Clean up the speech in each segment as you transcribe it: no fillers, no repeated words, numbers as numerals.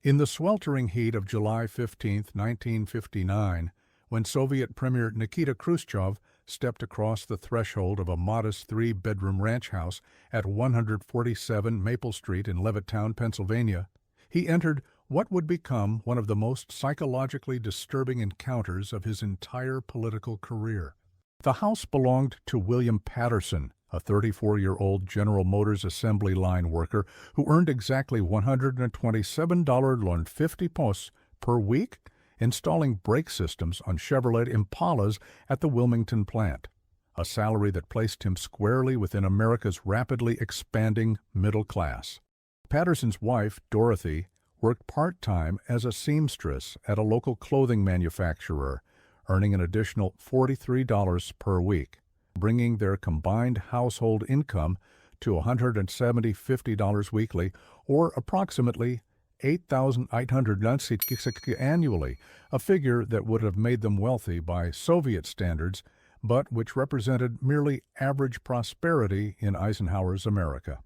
In the sweltering heat of July 15, 1959, when Soviet Premier Nikita Khrushchev stepped across the threshold of a modest three-bedroom ranch house at 147 Maple Street in Levittown, Pennsylvania, he entered what would become one of the most psychologically disturbing encounters of his entire political career. The house belonged to William Patterson, a 34-year-old General Motors assembly line worker who earned exactly $127.50 per week installing brake systems on Chevrolet Impalas at the Wilmington plant, a salary that placed him squarely within America's rapidly expanding middle class. Patterson's wife, Dorothy, worked part-time as a seamstress at a local clothing manufacturer, earning an additional $43 per week, bringing their combined household income to $150 weekly, or approximately $8,800 annually, a figure that would have made them wealthy by Soviet standards, but which represented merely average prosperity in Eisenhower's America.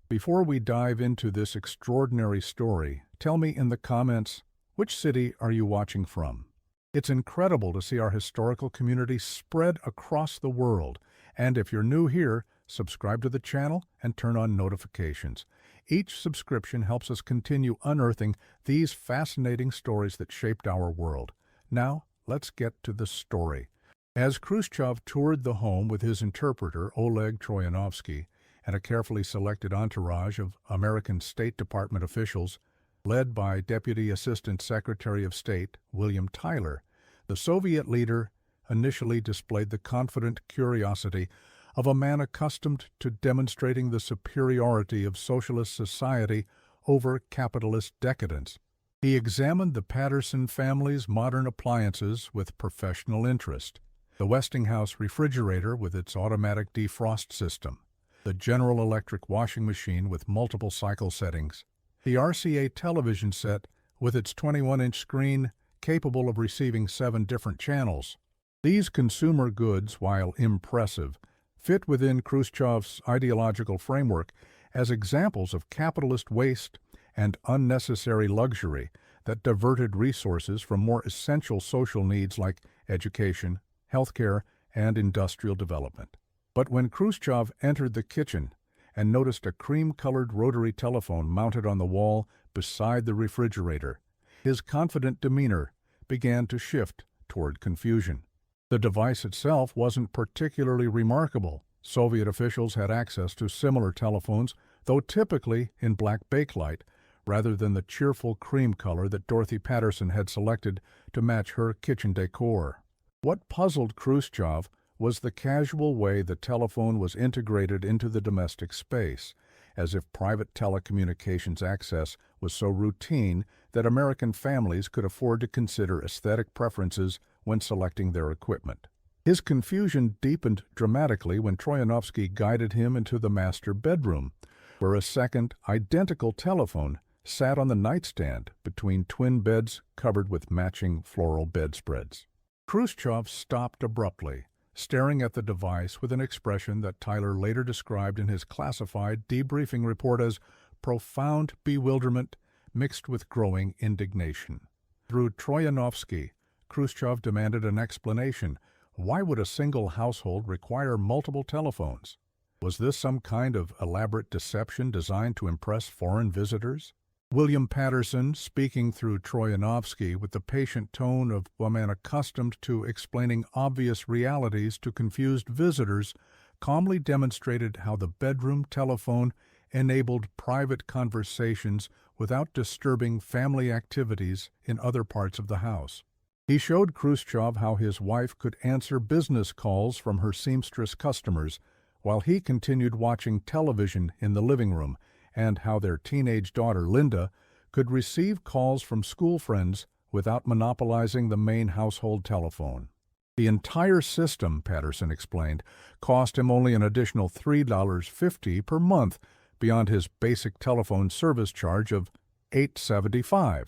Before we dive into this extraordinary story, tell me in the comments, which city are you watching from? It's incredible to see our historical community spread across the world, and if you're new here, subscribe to the channel and turn on notifications. Each subscription helps us continue unearthing these fascinating stories that shaped our world. Now, let's get to the story. As Khrushchev toured the home with his interpreter, Oleg Troyanovsky, and a carefully selected entourage of American State Department officials, led by Deputy Assistant Secretary of State William Tyler, the Soviet leader initially displayed the confident curiosity of a man accustomed to demonstrating the superiority of socialist society over capitalist decadence. He examined the Patterson family's modern appliances with professional interest: the Westinghouse refrigerator with its automatic defrost system, the General Electric washing machine with multiple cycle settings, the RCA television set with its 21-inch screen capable of receiving 7 different channels. These consumer goods, while impressive, fit within Khrushchev's ideological framework as examples of capitalist waste and unnecessary luxury that diverted resources from more essential social needs like education, healthcare, and industrial development. But when Khrushchev entered the kitchen and noticed a cream-colored rotary telephone mounted on the wall beside the refrigerator, his confident demeanor began to shift toward confusion. The device itself wasn't particularly remarkable. Soviet officials had access to similar telephones, though typically in black bakelite, rather than the cheerful cream color that Dorothy Patterson had selected to match her kitchen decor. What puzzled Khrushchev was the casual way the telephone was integrated into the domestic space, as if private telecommunications access was so routine that American families could afford to consider aesthetic preferences when selecting their equipment. His confusion deepened dramatically when Troyanovsky guided him into the master bedroom, where a second, identical telephone sat on the nightstand between twin beds covered with matching floral bedspreads. Khrushchev stopped abruptly, staring at the device with an expression that Tyler later described in his classified debriefing report as profound bewilderment mixed with growing indignation. Through Troyanovsky, Khrushchev demanded an explanation. Why would a single household require multiple telephones? Was this some kind of elaborate deception designed to impress foreign visitors? William Patterson, speaking through Troyanovsky with the patient tone of a man accustomed to explaining obvious realities to confused visitors, calmly demonstrated how the bedroom telephone enabled private conversations without disturbing family activities in other parts of the house. He showed Khrushchev how his wife could answer business calls from her seamstress customers while he continued watching television in the living room, and how their teenage daughter, Linda, could receive calls from school friends without monopolizing the main household telephone. The entire system, Patterson explained, cost him only an additional $3.50 per month beyond his basic telephone service charge of $8.75.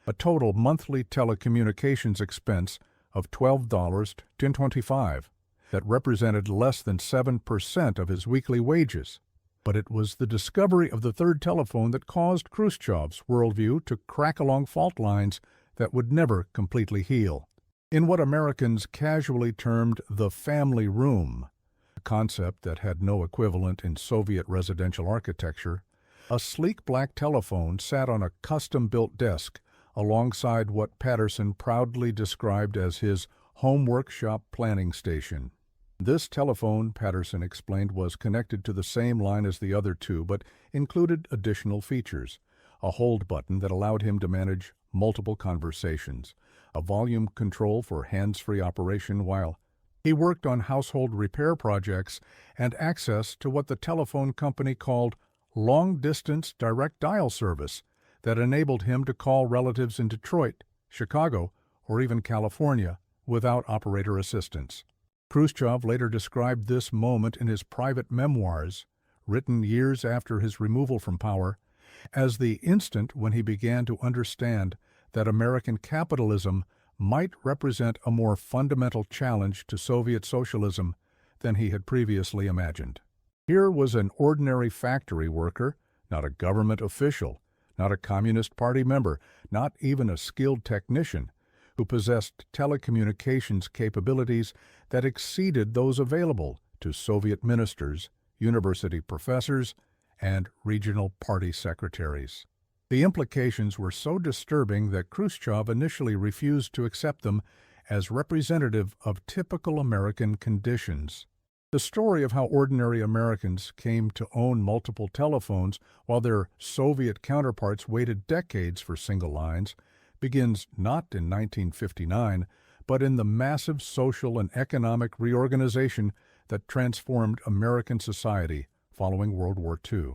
A total monthly telecommunications expense of $12.25 that represented less than 7% of his weekly wages. But it was the discovery of the third telephone that caused Khrushchev's worldview to crack along fault lines that would never completely heal. In what Americans casually termed the family room, a concept that had no equivalent in Soviet residential architecture, a sleek black telephone sat on a custom-built desk alongside what Patterson proudly described as his home workshop planning station. This telephone, Patterson explained, was connected to the same line as the other two, but included additional features: a hold button that allowed him to manage multiple conversations, a volume control for hands-free operation while he worked on household repair projects, and access to what the telephone company called long-distance direct dial service that enabled him to call relatives in Detroit, Chicago, or even California without operator assistance. Khrushchev later described this moment in his private memoirs, written years after his removal from power, as the instant when he began to understand that American capitalism might represent a more fundamental challenge to Soviet socialism than he had previously imagined. Here was an ordinary factory worker, not a government official, not a Communist Party member, not even a skilled technician, who possessed telecommunications capabilities that exceeded those available to Soviet ministers, university professors, and regional party secretaries. The implications were so disturbing that Khrushchev initially refused to accept them as representative of typical American conditions. The story of how ordinary Americans came to own multiple telephones while their Soviet counterparts waited decades for single lines begins not in 1959, but in the massive social and economic reorganization that transformed American society following World War II.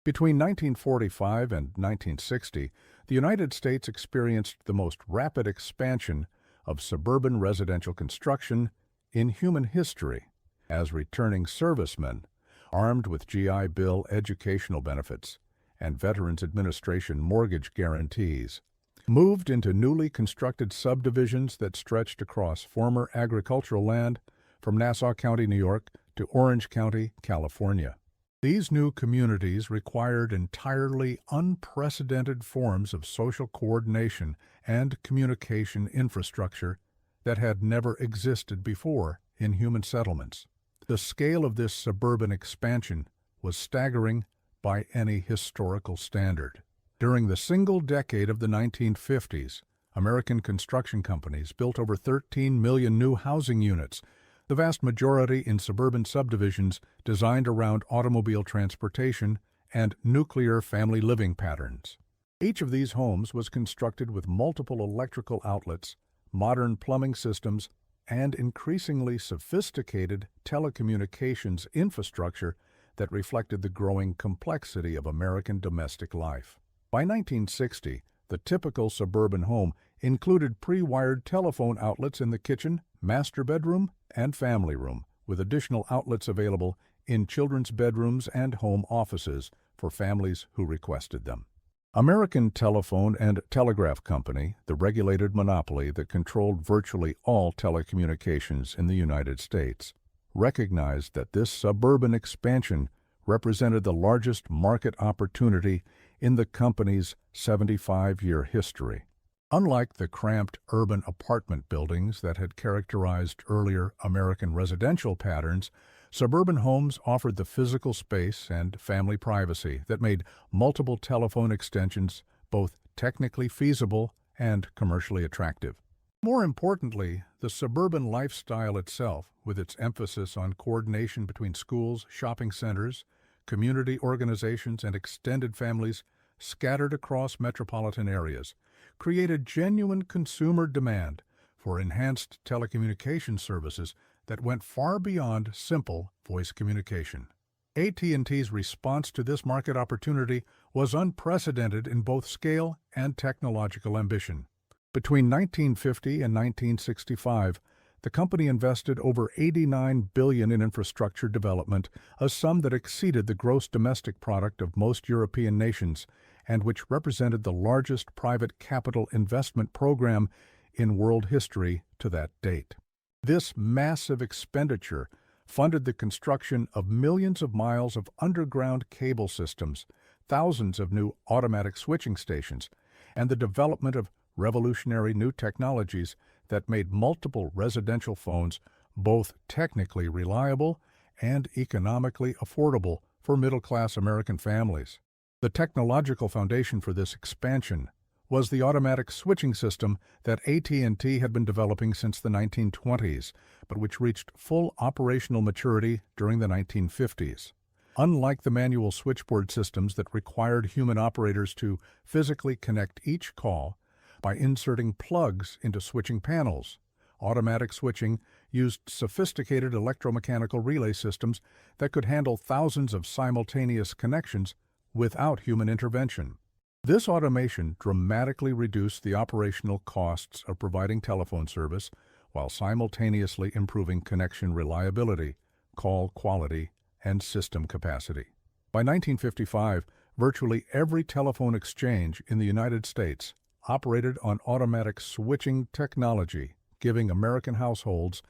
Between 1945 and 1960, the United States experienced the most rapid expansion of suburban residential construction in human history, as returning servicemen, armed with GI Bill educational benefits and Veterans Administration mortgage guarantees, moved into newly constructed subdivisions that stretched across former agricultural land from Nassau County, New York, to Orange County, California. These new communities required entirely unprecedented forms of social coordination and communication infrastructure that had never existed before in human settlements. The scale of this suburban expansion was staggering by any historical standard. During the single decade of the 1950s, American construction companies built over 13 million new housing units, the vast majority in suburban subdivisions designed around automobile transportation and nuclear family living patterns. Each of these homes was constructed with multiple electrical outlets, modern plumbing systems, and increasingly sophisticated telecommunications infrastructure that reflected the growing complexity of American domestic life. By 1960, the typical suburban home included pre-wired telephone outlets in the kitchen, master bedroom, and family room, with additional outlets available in children's bedrooms and home offices for families who requested them. American Telephone and Telegraph Company, the regulated monopoly that controlled virtually all telecommunications in the United States, recognized that this suburban expansion represented the largest market opportunity in the company's 75-year history. Unlike the cramped urban apartment buildings that had characterized earlier American residential patterns, suburban homes offered the physical space and family privacy that made multiple telephone extensions both technically feasible and commercially attractive. More importantly, the suburban lifestyle itself, with its emphasis on coordination between schools, shopping centers, community organizations, and extended families scattered across metropolitan areas, created genuine consumer demand for enhanced telecommunication services that went far beyond simple voice communication. AT&T's response to this market opportunity was unprecedented in both scale and technological ambition. Between 1950 and 1965, the company invested over $89 billion in infrastructure development, a sum that exceeded the gross domestic product of most European nations and which represented the largest private capital investment program in world history to that date. This massive expenditure funded the construction of millions of miles of underground cable systems, thousands of new automatic switching stations, and the development of revolutionary new technologies that made multiple residential phones both technically reliable and economically affordable for middle-class American families. The technological foundation for this expansion was the automatic switching system that AT&T had been developing since the 1920s, but which reached full operational maturity during the 1950s. Unlike the manual switchboard systems that required human operators to physically connect each call by inserting plugs into switching panels, automatic switching used sophisticated electromechanical relay systems that could handle thousands of simultaneous connections without human intervention. This automation dramatically reduced the operational costs of providing telephone service while simultaneously improving connection reliability, call quality, and system capacity. By 1955, virtually every telephone exchange in the United States operated on automatic switching technology, giving American households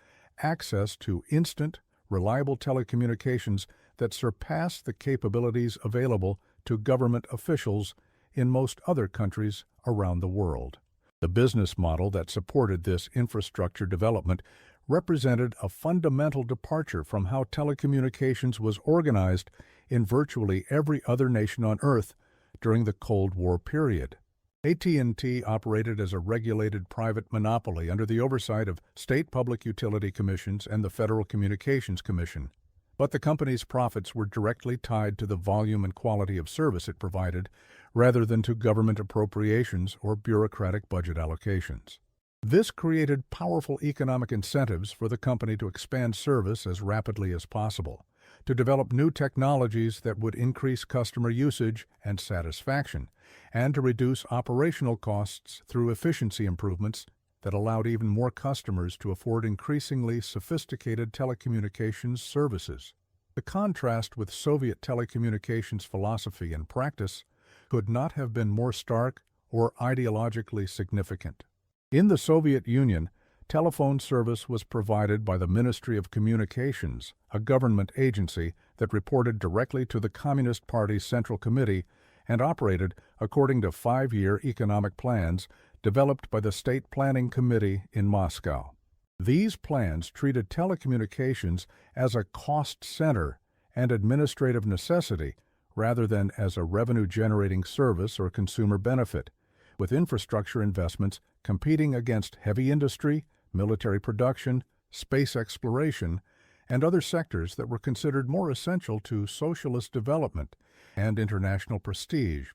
access to instant, reliable telecommunications that surpass the capabilities available to government officials in most other countries around the world. The business model that supported this infrastructure development represented a fundamental departure from how telecommunications was organized in virtually every other nation on Earth during the Cold War period. AT&T operated as a regulated private monopoly under the oversight of state public utility commissions and the Federal Communications Commission. But the company's profits were directly tied to the volume and quality of service it provided, rather than to government appropriations or bureaucratic budget allocations. This created powerful economic incentives for the company to expand service as rapidly as possible, to develop new technologies that would increase customer usage and satisfaction, and to reduce operational costs through efficiency improvements that allowed even more customers to afford increasingly sophisticated telecommunications services. The contrast with Soviet telecommunications philosophy and practice could not have been more stark or ideologically significant. In the Soviet Union, telephone service was provided by the Ministry of Communications, a government agency that reported directly to the Communist Party's Central Committee and operated according to 5-year economic plans developed by the State Planning Committee in Moscow. These plans treated telecommunications as a cost center and administrative necessity rather than as a revenue-generating service or consumer benefit, with infrastructure investments competing against heavy industry, military production, space exploration, and other sectors that were considered more essential to socialist development and international prestige.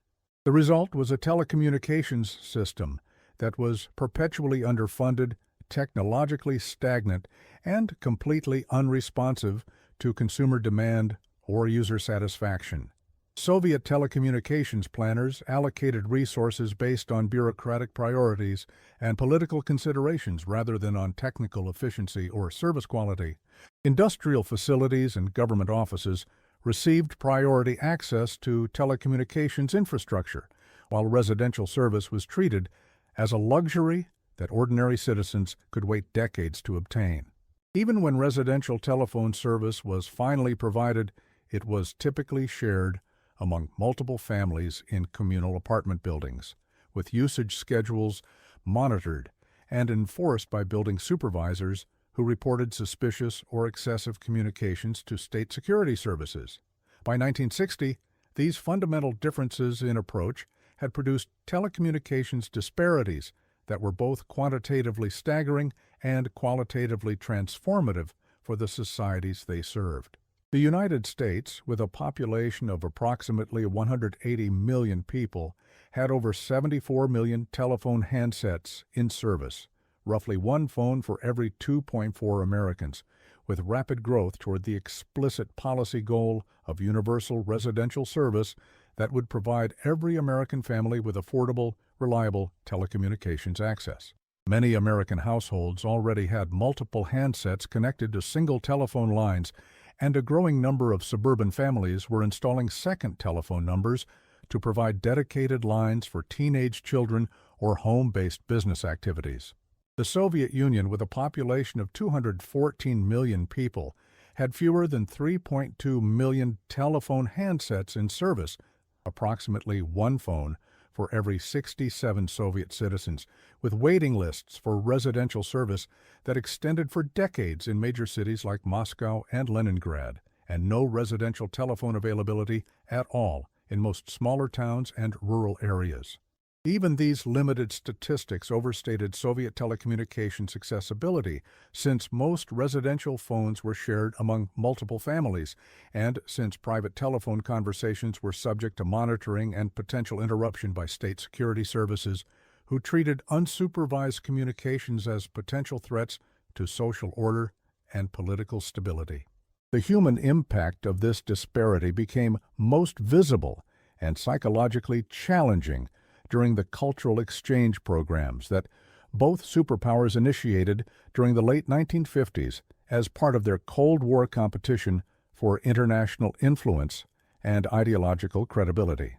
The result was a telecommunications system that was perpetually underfunded, technologically stagnant, and completely unresponsive to consumer demand or user satisfaction. Soviet telecommunications planners allocated resources based on bureaucratic priorities and political considerations rather than on technical efficiency or service quality. Industrial facilities and government offices received priority access to telecommunications infrastructure, while residential service was treated as a luxury that ordinary citizens could wait decades to obtain. Even when residential telephone service was finally provided, it was typically shared among multiple families in communal apartment buildings, with usage schedules monitored and enforced by building supervisors who reported suspicious or excessive communications to state security services. By 1960, these fundamental differences in approach had produced telecommunications disparities that were both quantitatively staggering and qualitatively transformative for the societies they served. The United States, with a population of approximately 180 million people, had over 74 million telephone handsets in service, roughly one phone for every 2.4 Americans, with rapid growth toward the explicit policy goal of universal residential service that would provide every American family with affordable, reliable telecommunications access. Many American households already had multiple handsets connected to single telephone lines, and a growing number of suburban families were installing second telephone numbers to provide dedicated lines for teenage children or home-based business activities. The Soviet Union, with a population of 214 million people, had fewer than 3.2 million telephone handsets in service, approximately one phone for every 67 Soviet citizens, with waiting lists for residential service that extended for decades in major cities like Moscow and Leningrad, and no residential telephone availability at all in most smaller towns and rural areas. Even these limited statistics overstated Soviet telecommunications accessibility, since most residential phones were shared among multiple families, and since private telephone conversations were subject to monitoring and potential interruption by state security services, who treated unsupervised communications as potential threats to social order and political stability. The human impact of this disparity became most visible and psychologically challenging during the cultural exchange programs that both superpowers initiated during the late 1950s as part of their Cold War competition for international influence and ideological credibility.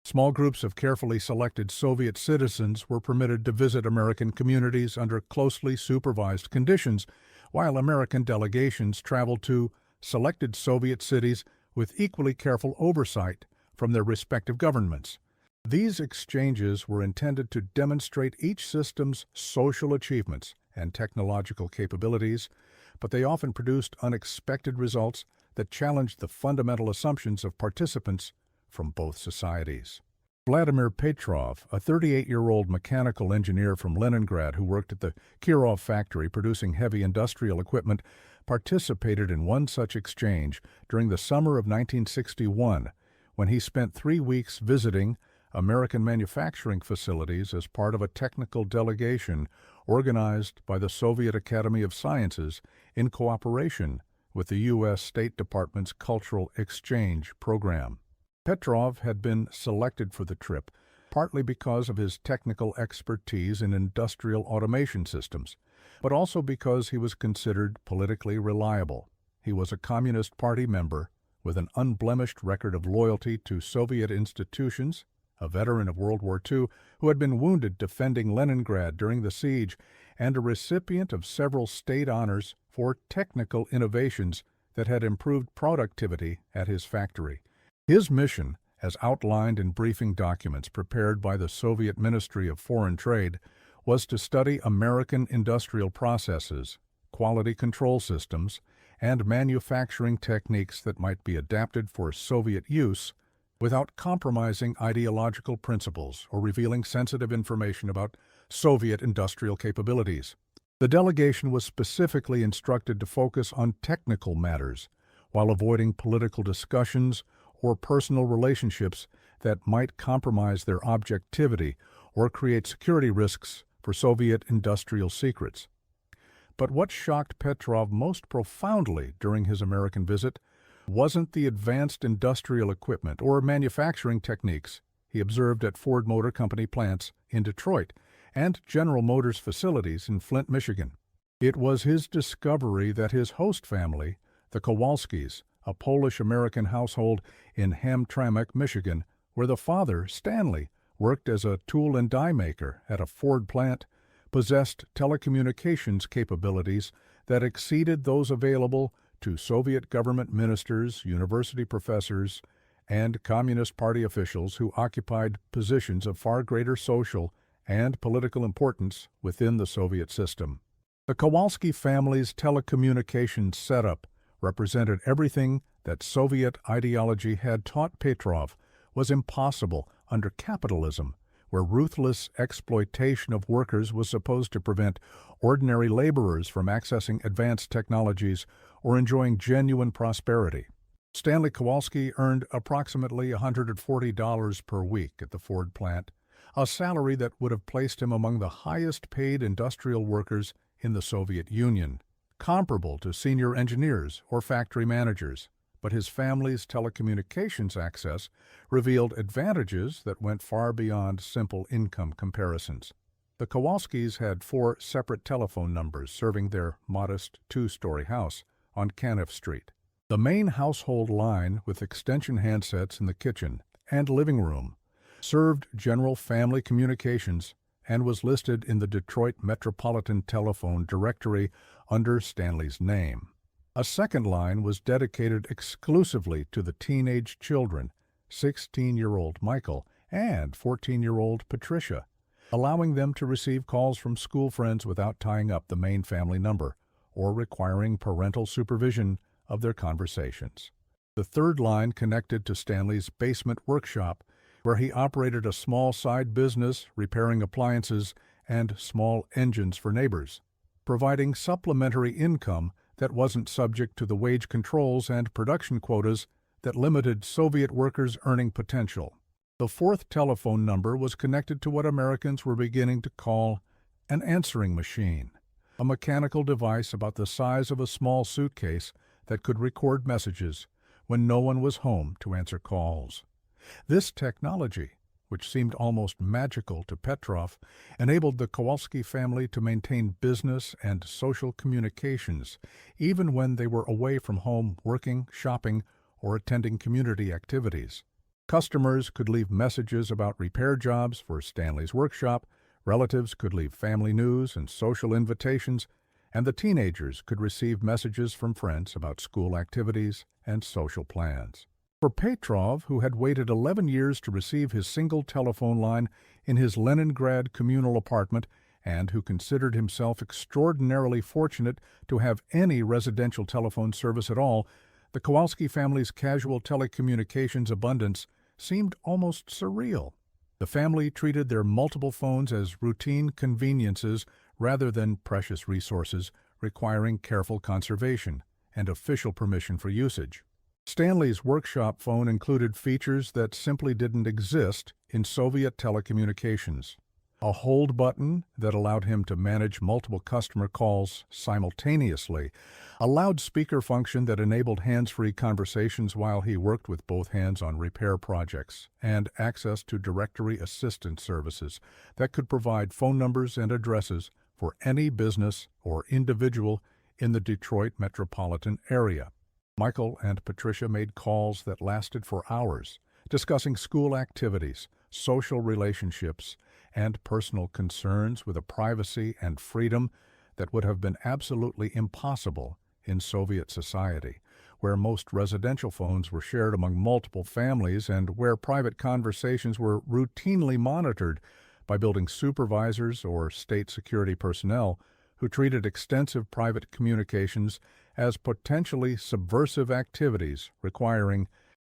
Small groups of carefully selected Soviet citizens were permitted to visit American communities under closely supervised conditions, while American delegations traveled to selected Soviet cities with equally careful oversight from their respective governments. These exchanges were intended to demonstrate each system's social achievements and technological capabilities, but they often produced unexpected results that challenged the fundamental assumptions of participants from both societies. Vladimir Petrov, a 38-year-old mechanical engineer from Leningrad who worked at the Kirov factory producing heavy industrial equipment, participated in one such exchange during the summer of 1961, when he spent 3 weeks visiting American manufacturing facilities as part of a technical delegation organized by the Soviet Academy of Sciences in cooperation with the U.S. State Department's Cultural Exchange Program. Petrov had been selected for the trip partly because of his technical expertise in industrial automation systems, but also because he was considered politically reliable. He was a Communist Party member with an unblemished record of loyalty to Soviet institutions, a veteran of World War II who had been wounded defending Leningrad during the siege, and a recipient of several state honors for technical innovations that had improved productivity at his factory. His mission, as outlined in briefing documents prepared by the Soviet Ministry of Foreign Trade, was to study American industrial processes, quality control systems, and manufacturing techniques that might be adapted for Soviet use without compromising ideological principles or revealing sensitive information about Soviet industrial capabilities. The delegation was specifically instructed to focus on technical matters while avoiding political discussions or personal relationships that might compromise their objectivity or create security risks for Soviet industrial secrets. But what shocked Petrov most profoundly during his American visit wasn't the advanced industrial equipment or manufacturing techniques he observed at Ford Motor Company plants in Detroit and General Motors facilities in Flint, Michigan. It was his discovery that his host family, the Kowalskis, a Polish-American household in Hamtramck, Michigan, where the father, Stanley, worked as a tool and die maker at a Ford plant, possessed telecommunications capabilities that exceeded those available to Soviet government ministers, university professors, and Communist Party officials who occupied positions of far greater social and political importance within the Soviet system. The Kowalski family's telecommunications setup represented everything that Soviet ideology had taught Petrov was impossible under capitalism, where ruthless exploitation of workers was supposed to prevent ordinary laborers from accessing advanced technologies or enjoying genuine prosperity. Stanley Kowalski earned approximately $140 per week at the Ford plant, a salary that would have placed him among the highest-paid industrial workers in the Soviet Union, comparable to senior engineers or factory managers. But his family's telecommunications access revealed advantages that went far beyond simple income comparisons. The Kowalskis had 4 separate telephone numbers serving their modest 2-story house on Caniff Street. The main household line, with extension handsets in the kitchen and living room, served general family communications and was listed in the Detroit Metropolitan Telephone Directory under Stanley's name. A second line was dedicated exclusively to the teenage children, 16-year-old Michael and 14-year-old Patricia, allowing them to receive calls from school friends without tying up the main family number or requiring parental supervision of their conversations. The third line connected to Stanley's basement workshop, where he operated a small side business repairing appliances and small engines for neighbors, providing supplementary income that wasn't subject to the wage controls and production quotas that limited Soviet workers' earning potential. The fourth telephone number was connected to what Americans were beginning to call an answering machine, a mechanical device about the size of a small suitcase that could record messages when no one was home to answer calls. This technology, which seemed almost magical to Petrov, enabled the Kowalski family to maintain business and social communications even when they were away from home working, shopping, or attending community activities. Customers could leave messages about repair jobs for Stanley's workshop, relatives could leave family news and social invitations, and the teenagers could receive messages from friends about school activities and social plans. For Petrov, who had waited 11 years to receive his single telephone line in his Leningrad communal apartment and who considered himself extraordinarily fortunate to have any residential telephone service at all, the Kowalski family's casual telecommunications abundance seemed almost surreal. The family treated their multiple phones as routine conveniences rather than precious resources requiring careful conservation and official permission for usage. Stanley's workshop phone included features that simply didn't exist in Soviet telecommunications. A hold button that allowed him to manage multiple customer calls simultaneously, a loudspeaker function that enabled hands-free conversations while he worked with both hands on repair projects, and access to directory assistance services that could provide phone numbers and addresses for any business or individual in the Detroit metropolitan area. Michael and Patricia made calls that lasted for hours, discussing school activities, social relationships, and personal concerns with a privacy and freedom that would have been absolutely impossible in Soviet society, where most residential phones were shared among multiple families and where private conversations were routinely monitored by building supervisors or state security personnel who treated extensive private communications as potentially subversive activities requiring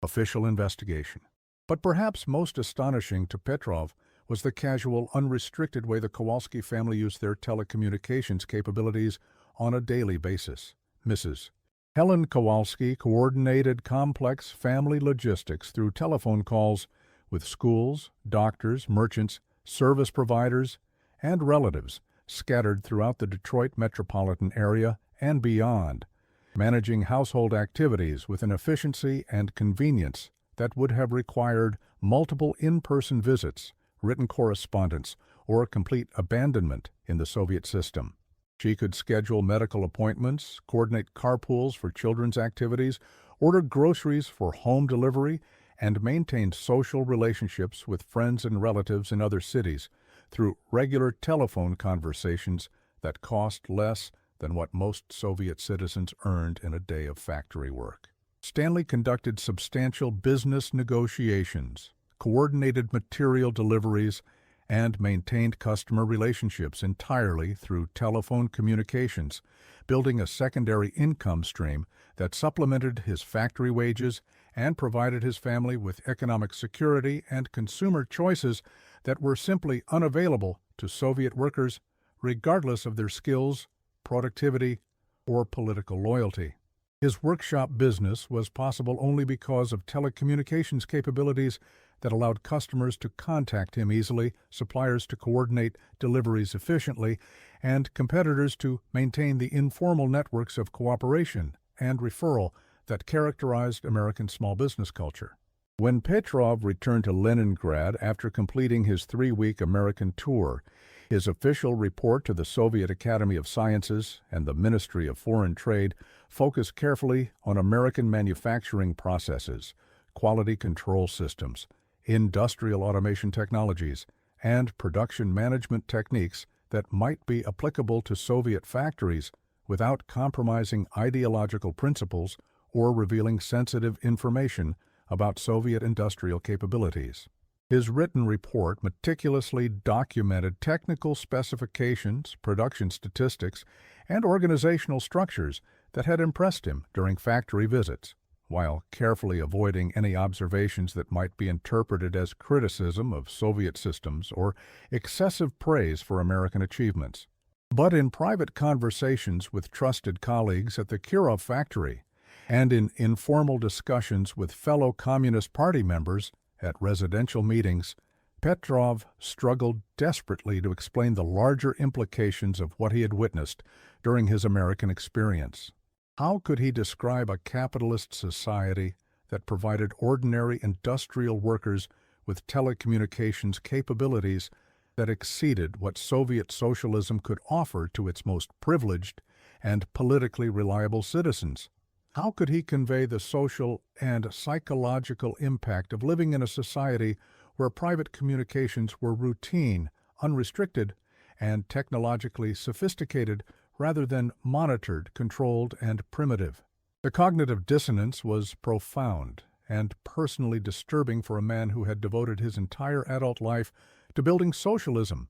official investigation. But perhaps most astonishing to Petrov was the casual, unrestricted way the Kowalski family used their telecommunications capabilities on a daily basis. Mrs. Helen Kowalski coordinated complex family logistics through telephone calls with schools, doctors, merchants, service providers, and relatives scattered throughout the Detroit metropolitan area and beyond, managing household activities with an efficiency and convenience that would have required multiple in-person visits, written correspondence, or complete abandonment in the Soviet system. She could schedule medical appointments, coordinate carpools for children's activities, order groceries for home delivery, and maintain social relationships with friends and relatives in other cities through regular telephone conversations that cost less than what most Soviet citizens earned in a day of factory work. Stanley conducted substantial business negotiations, coordinated material deliveries, and maintained customer relationships entirely through telephone communications, building a secondary income stream that supplemented his factory wages and provided his family with economic security and consumer choices that were simply unavailable to Soviet workers regardless of their skills, productivity, or political loyalty. His workshop business was possible only because of telecommunications capabilities that allowed customers to contact him easily, suppliers to coordinate deliveries efficiently, and competitors to maintain the informal networks of cooperation and referral that characterized American small business culture. When Petrov returned to Leningrad after completing his 3-week American tour, his official report to the Soviet Academy of Sciences and the Ministry of Foreign Trade focused carefully on American manufacturing processes, quality control systems, industrial automation technologies, and production management techniques that might be applicable to Soviet factories without compromising ideological principles or revealing sensitive information about Soviet industrial capabilities. His written report meticulously documented technical specifications, production statistics, and organizational structures that had impressed him during factory visits, while carefully avoiding any observations that might be interpreted as criticism of Soviet systems or excessive praise for American achievements. But in private conversations with trusted colleagues at the Kirov factory and in informal discussions with fellow Communist Party members at residential meetings, Petrov struggled desperately to explain the larger implications of what he had witnessed during his American experience. How could he describe a capitalist society that provided ordinary industrial workers with telecommunications capabilities that exceeded what Soviet socialism could offer to its most privileged and politically reliable citizens? How could he convey the social and psychological impact of living in a society where private communications were routine, unrestricted, and technologically sophisticated rather than monitored, controlled, and primitive? The cognitive dissonance was profound and personally disturbing for a man who had devoted his entire adult life to building socialism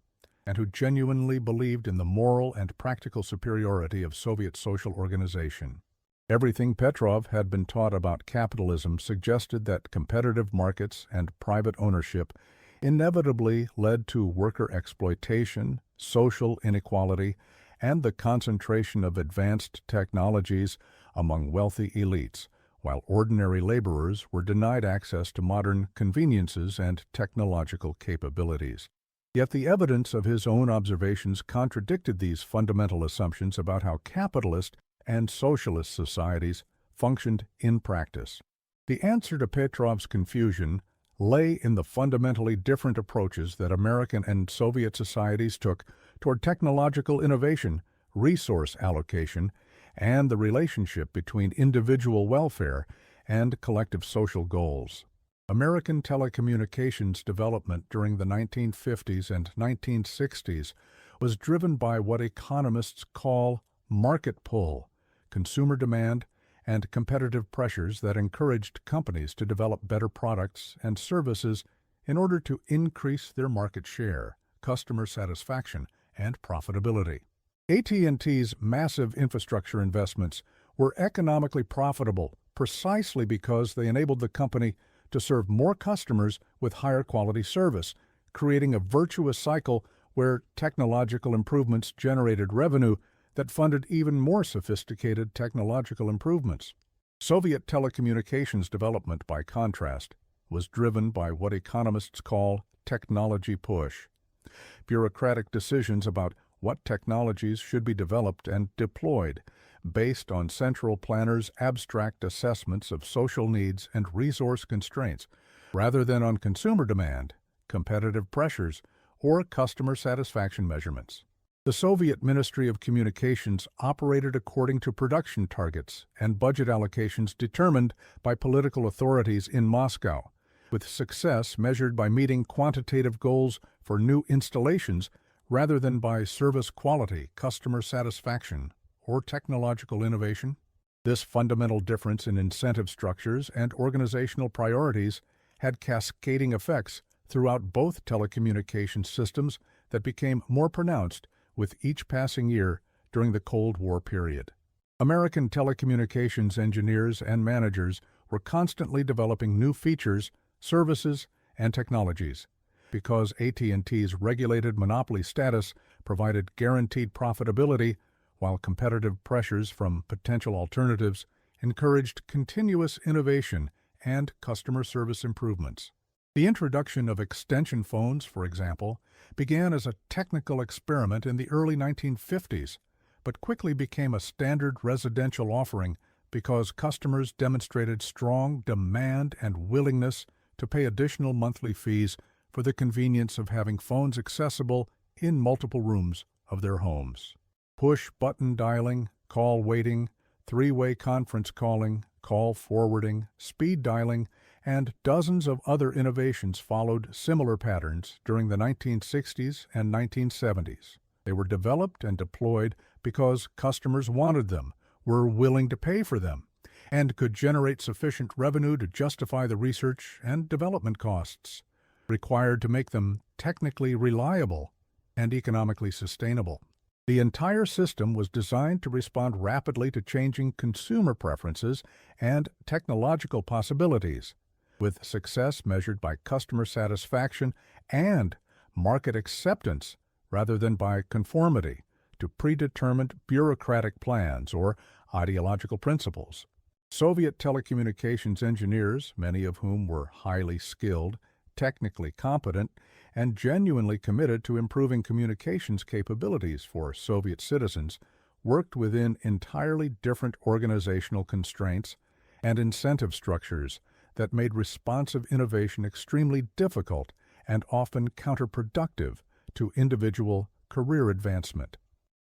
and who genuinely believed in the moral and practical superiority of Soviet social organization. Everything Petrov had been taught about capitalism suggested that competitive markets and private ownership inevitably led to worker exploitation, social inequality, and the concentration of advanced technologies among wealthy elites, while ordinary laborers were denied access to modern conveniences and technological capabilities. Yet the evidence of his own observations contradicted these fundamental assumptions about how capitalist and socialist societies functioned in practice. The answer to Petrov's confusion lay in the fundamentally different approaches that American and Soviet societies took toward technological innovation, resource allocation, and the relationship between individual welfare and collective social goals. American telecommunications development during the 1950s and 1960s was driven by what economists call market pull, consumer demand, and competitive pressures that encouraged companies to develop better products and services in order to increase their market share, customer satisfaction, and profitability. AT&T's massive infrastructure investments were economically profitable precisely because they enabled the company to serve more customers with higher quality service, creating a virtuous cycle where technological improvements generated revenue that funded even more sophisticated technological improvements. Soviet telecommunications development, by contrast, was driven by what economists call technology push. Bureaucratic decisions about what technologies should be developed and deployed based on central planners' abstract assessments of social needs and resource constraints, rather than on consumer demand, competitive pressures, or customer satisfaction measurements. The Soviet Ministry of Communications operated according to production targets and budget allocations determined by political authorities in Moscow, with success measured by meeting quantitative goals for new installations rather than by service quality, customer satisfaction, or technological innovation. This fundamental difference in incentive structures and organizational priorities had cascading effects throughout both telecommunications systems that became more pronounced with each passing year during the Cold War period. American telecommunications engineers and managers were constantly developing new features, services, and technologies. Because AT&T's regulated monopoly status provided guaranteed profitability, while competitive pressures from potential alternatives encouraged continuous innovation and customer service improvements. The introduction of extension phones, for example, began as a technical experiment in the early 1950s, but quickly became a standard residential offering because customers demonstrated strong demand and willingness to pay additional monthly fees for the convenience of having phones accessible in multiple rooms of their homes. Push-button dialing, call waiting, three-way conference calling, call forwarding, speed dialing, and dozens of other innovations followed similar patterns during the 1960s and 1970s. They were developed and deployed because customers wanted them, were willing to pay for them, and could generate sufficient revenue to justify the research and development costs required to make them technically reliable and economically sustainable. The entire system was designed to respond rapidly to changing consumer preferences and technological possibilities, with success measured by customer satisfaction and market acceptance rather than by conformity to predetermined bureaucratic plans or ideological principles. Soviet telecommunications engineers, many of whom were highly skilled, technically competent, and genuinely committed to improving communications capabilities for Soviet citizens, worked within entirely different organizational constraints and incentive structures that made responsive innovation extremely difficult and often counterproductive to individual career advancement.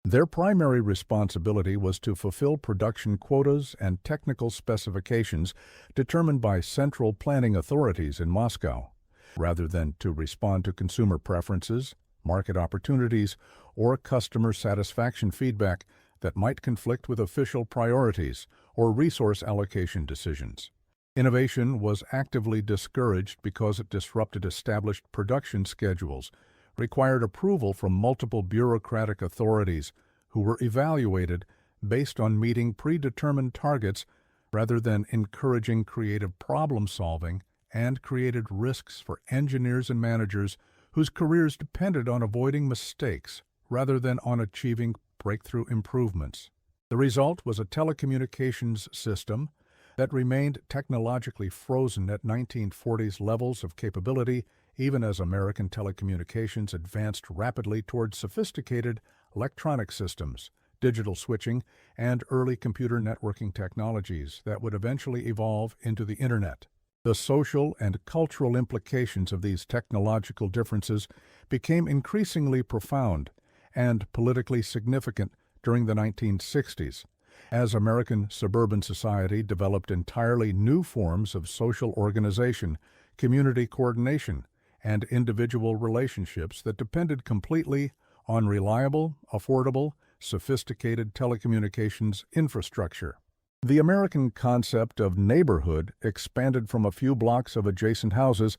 Their primary responsibility was to fulfill production quotas and technical specifications determined by central planning authorities in Moscow, rather than to respond to consumer preferences, market opportunities, or customer satisfaction feedback that might conflict with official priorities or resource allocation decisions. Innovation was actively discouraged because it disrupted established production schedules, required approval from multiple bureaucratic authorities who were evaluated based on meeting predetermined targets rather than encouraging creative problem-solving, and created risks for engineers and managers whose careers depended on avoiding mistakes rather than on achieving breakthrough improvements. The result was a telecommunications system that remained technologically frozen at 1940s levels of capability, even as American telecommunications advanced rapidly toward sophisticated electronic systems, digital switching, and early computer networking technologies that would eventually evolve into the Internet. The social and cultural implications of these technological differences became increasingly profound and politically significant during the 1960s, as American suburban society developed entirely new forms of social organization, community coordination, and individual relationships that depended completely on reliable, affordable, sophisticated telecommunications infrastructure. The American concept of neighborhood expanded from a few blocks of adjacent houses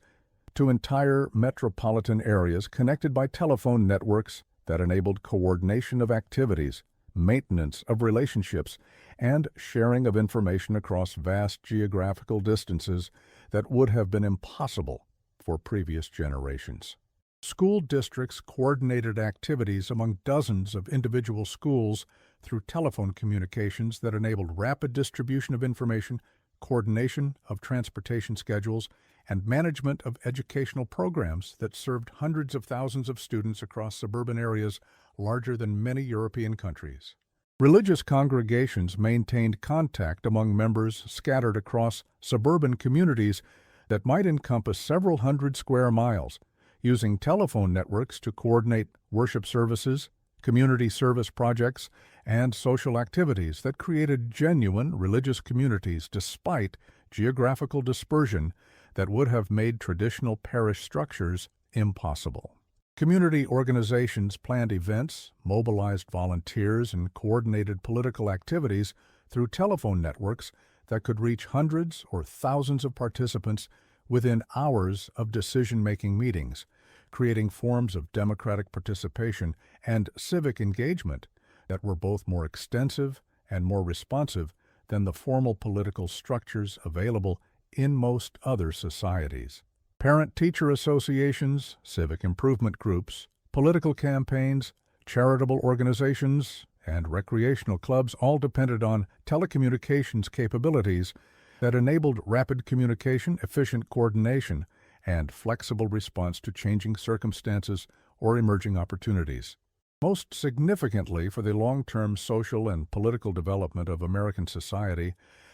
to entire metropolitan areas connected by telephone networks that enabled coordination of activities, maintenance of relationships, and sharing of information across vast geographical distances that would have been impossible for previous generations. School districts coordinated activities among dozens of individual schools through telephone communications that enabled rapid distribution of information, coordination of transportation schedules, and management of educational programs that served hundreds of thousands of students across suburban areas larger than many European countries. Religious congregations maintained contact among members scattered across suburban communities that might encompass several hundred square miles, using telephone networks to coordinate worship services, community service projects, and social activities that created genuine religious communities despite geographical dispersion that would have made traditional parish structures impossible. Community organizations planned events, mobilized volunteers, and coordinated political activities through telephone networks that could reach hundreds or thousands of participants within hours of decision-making meetings, creating forms of democratic participation and civic engagement that were both more extensive and more responsive than the formal political structures available in most other societies. Parent-teacher associations, civic improvement groups, political campaigns, charitable organizations, and recreational clubs all depended on telecommunications capabilities that enabled rapid communication, efficient coordination, and flexible response to changing circumstances or emerging opportunities. Most significantly for the long-term social and political development of American society,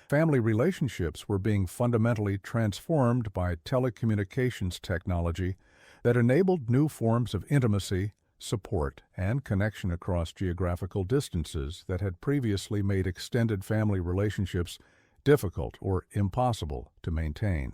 family relationships were being fundamentally transformed by telecommunications technology that enabled new forms of intimacy, support, and connection across geographical distances that had previously made extended family relationships difficult or impossible to maintain.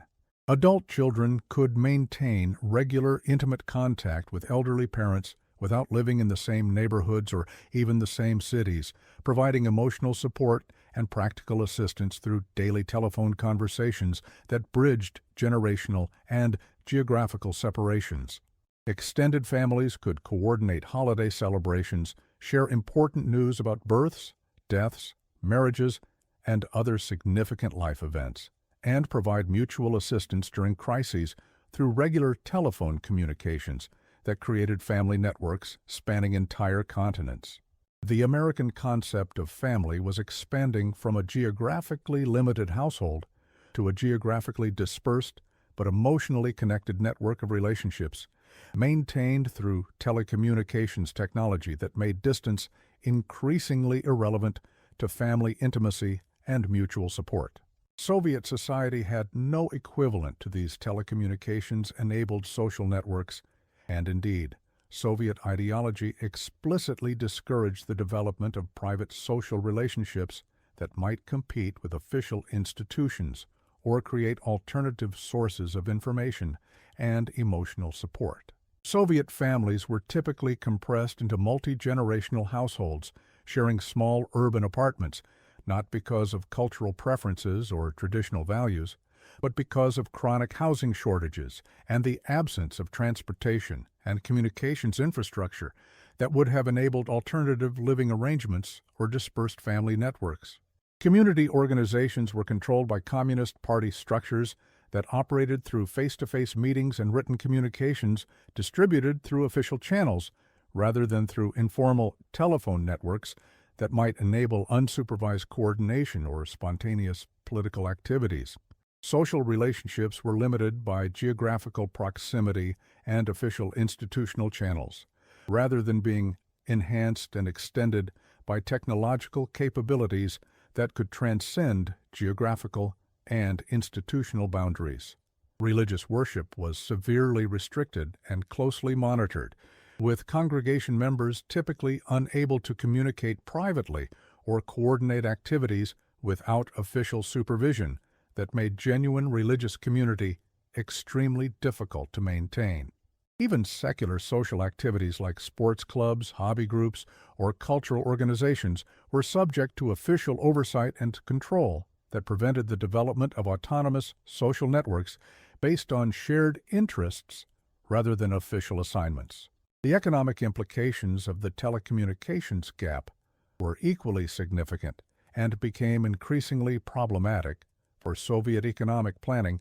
Adult children could maintain regular, intimate contact with elderly parents without living in the same neighborhoods or even the same cities, providing emotional support and practical assistance through daily telephone conversations that bridged generational and geographical separations. Extended families could coordinate holiday celebrations, share important news about births, deaths, marriages, and other significant life events, and provide mutual assistance during crises through regular telephone communications that created family networks spanning entire continents. The American concept of family was expanding from a geographically limited household to a geographically dispersed but emotionally connected network of relationships, maintained through telecommunications technology that made distance increasingly irrelevant to family intimacy and mutual support. Soviet society had no equivalent to these telecommunications-enabled social networks, and indeed, Soviet ideology explicitly discouraged the development of private social relationships that might compete with official institutions or create alternative sources of information and emotional support. Soviet families were typically compressed into multi-generational households, sharing small urban apartments, not because of cultural preferences or traditional values, but because of chronic housing shortages and the absence of transportation and communications infrastructure that would have enabled alternative living arrangements or dispersed family networks. Community organizations were controlled by Communist Party structures that operated through face-to-face meetings and written communications distributed through official channels rather than through informal telephone networks that might enable unsupervised coordination or spontaneous political activities. Social relationships were limited by geographical proximity and official institutional channels, rather than being enhanced and extended by technological capabilities that could transcend geographical and institutional boundaries. Religious worship was severely restricted and closely monitored, with congregation members typically unable to communicate privately or coordinate activities without official supervision that made genuine religious community extremely difficult to maintain. Even secular social activities like sports clubs, hobby groups, or cultural organizations were subject to official oversight and control that prevented the development of autonomous social networks based on shared interests rather than official assignments. The economic implications of the telecommunications gap were equally significant and became increasingly problematic for Soviet economic planning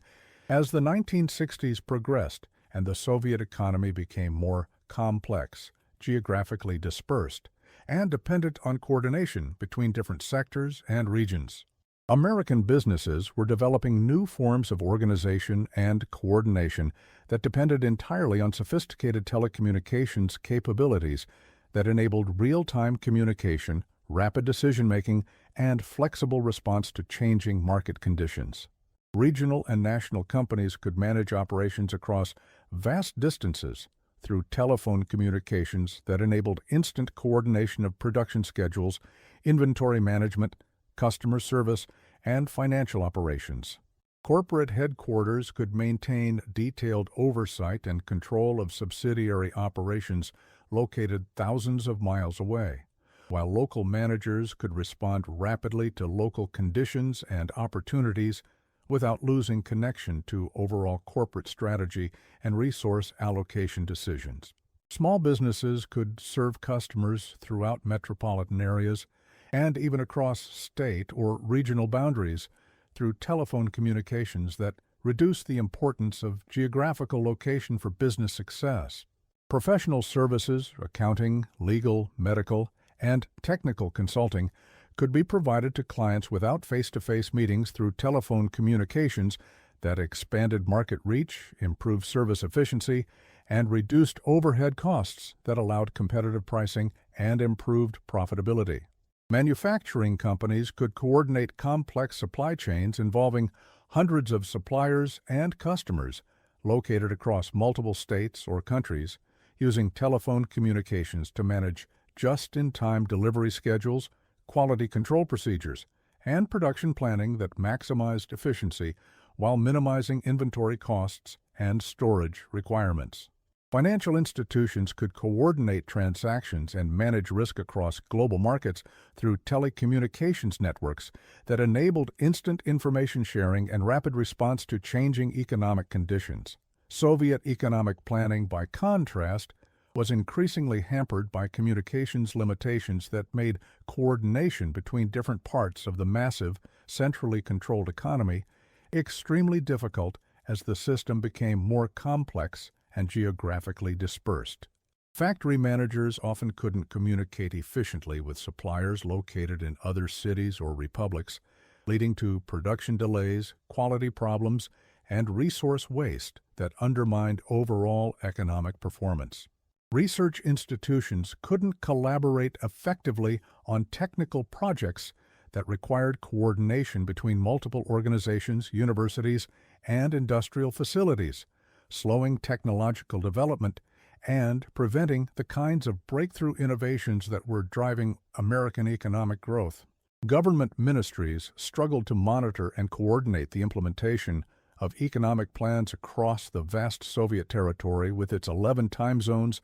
as the 1960s progressed and the Soviet economy became more complex, geographically dispersed, and dependent on coordination between different sectors and regions. American businesses were developing new forms of organization and coordination that depended entirely on sophisticated telecommunications capabilities that enabled real-time communication, rapid decision-making, and flexible response to changing market conditions. Regional and national companies could manage operations across vast distances through telephone communications that enabled instant coordination of production schedules, inventory management, customer service, and financial operations. Corporate headquarters could maintain detailed oversight and control of subsidiary operations located thousands of miles away, while local managers could respond rapidly to local conditions and opportunities without losing connection to overall corporate strategy and resource allocation decisions. Small businesses could serve customers throughout metropolitan areas and even across state or regional boundaries through telephone communications that reduce the importance of geographical location for business success. Professional services, accounting, legal, medical, and technical consulting could be provided to clients without face-to-face meetings through telephone communications that expanded market reach, improved service efficiency, and reduced overhead costs that allowed competitive pricing and improved profitability. Manufacturing companies could coordinate complex supply chains involving hundreds of suppliers and customers located across multiple states or countries, using telephone communications to manage just-in-time delivery schedules, quality control procedures, and production planning that maximized efficiency while minimizing inventory costs and storage requirements. Financial institutions could coordinate transactions and manage risk across global markets through telecommunications networks that enabled instant information sharing and rapid response to changing economic conditions. Soviet economic planning, by contrast, was increasingly hampered by communications limitations that made coordination between different parts of the massive, centrally controlled economy extremely difficult as the system became more complex and geographically dispersed. Factory managers often couldn't communicate efficiently with suppliers located in other cities or republics, leading to production delays, quality problems, and resource waste that undermined overall economic performance. Research institutions couldn't collaborate effectively on technical projects that required coordination between multiple organizations, universities, and industrial facilities, slowing technological development and preventing the kinds of breakthrough innovations that were driving American economic growth. Government ministries struggled to monitor and coordinate the implementation of economic plans across the vast Soviet territory with its 11 time zones,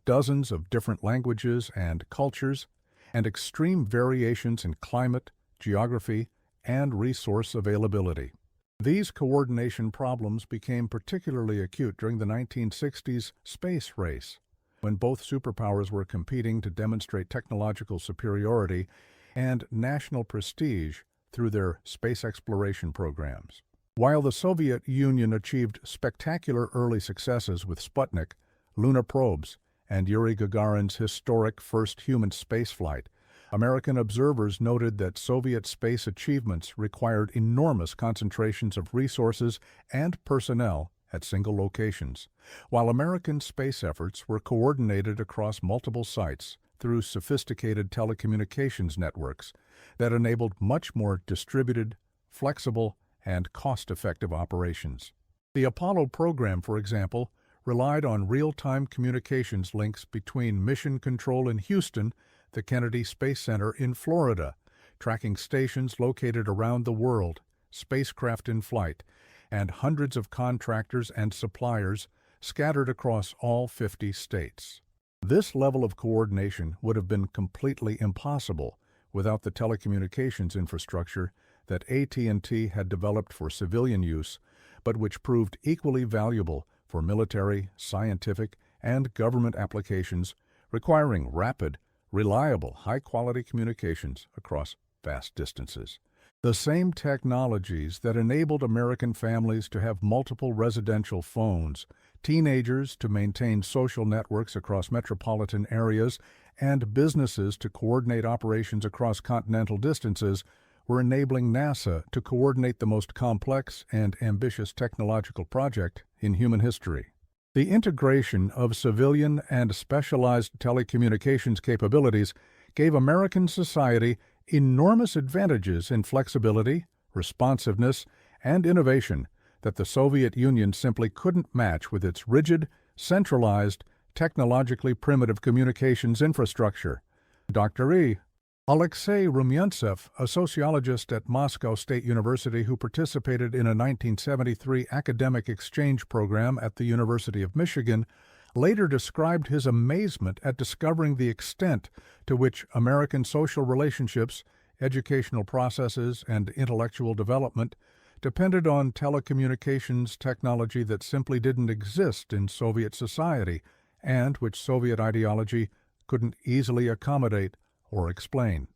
dozens of different languages and cultures, and extreme variations in climate, geography, and resource availability. These coordination problems became particularly acute during the 1960s space race, when both superpowers were competing to demonstrate technological superiority and national prestige through their space exploration programs. While the Soviet Union achieved spectacular early successes with Sputnik, lunar probes, and Yuri Gagarin's historic first human spaceflight, American observers noted that Soviet space achievements required enormous concentrations of resources and personnel at single locations, while American space efforts were coordinated across multiple sites through sophisticated telecommunications networks that enabled much more distributed, flexible, and cost-effective operations. The Apollo program, for example, relied on real-time communications links between Mission Control in Houston, the Kennedy Space Center in Florida, tracking stations located around the world, spacecraft in flight, and hundreds of contractors and suppliers scattered across all 50 states. This level of coordination would have been completely impossible without the telecommunications infrastructure that AT&T had developed for civilian use, but which proved equally valuable for military, scientific, and government applications requiring rapid, reliable, high-quality communications across vast distances. The same technologies that enabled American families to have multiple residential phones, teenagers to maintain social networks across metropolitan areas, and businesses to coordinate operations across continental distances were enabling NASA to coordinate the most complex and ambitious technological project in human history. The integration of civilian and specialized telecommunications capabilities gave American society enormous advantages in flexibility, responsiveness, and innovation that the Soviet Union simply couldn't match with its rigid, centralized, technologically primitive communications infrastructure. Dr. E. Alexei Rumyantsev, a sociologist at Moscow State University who participated in a 1973 academic exchange program at the University of Michigan, later described his amazement at discovering the extent to which American social relationships, educational processes, and intellectual development depended on telecommunications technology that simply didn't exist in Soviet society and which Soviet ideology couldn't easily accommodate or explain.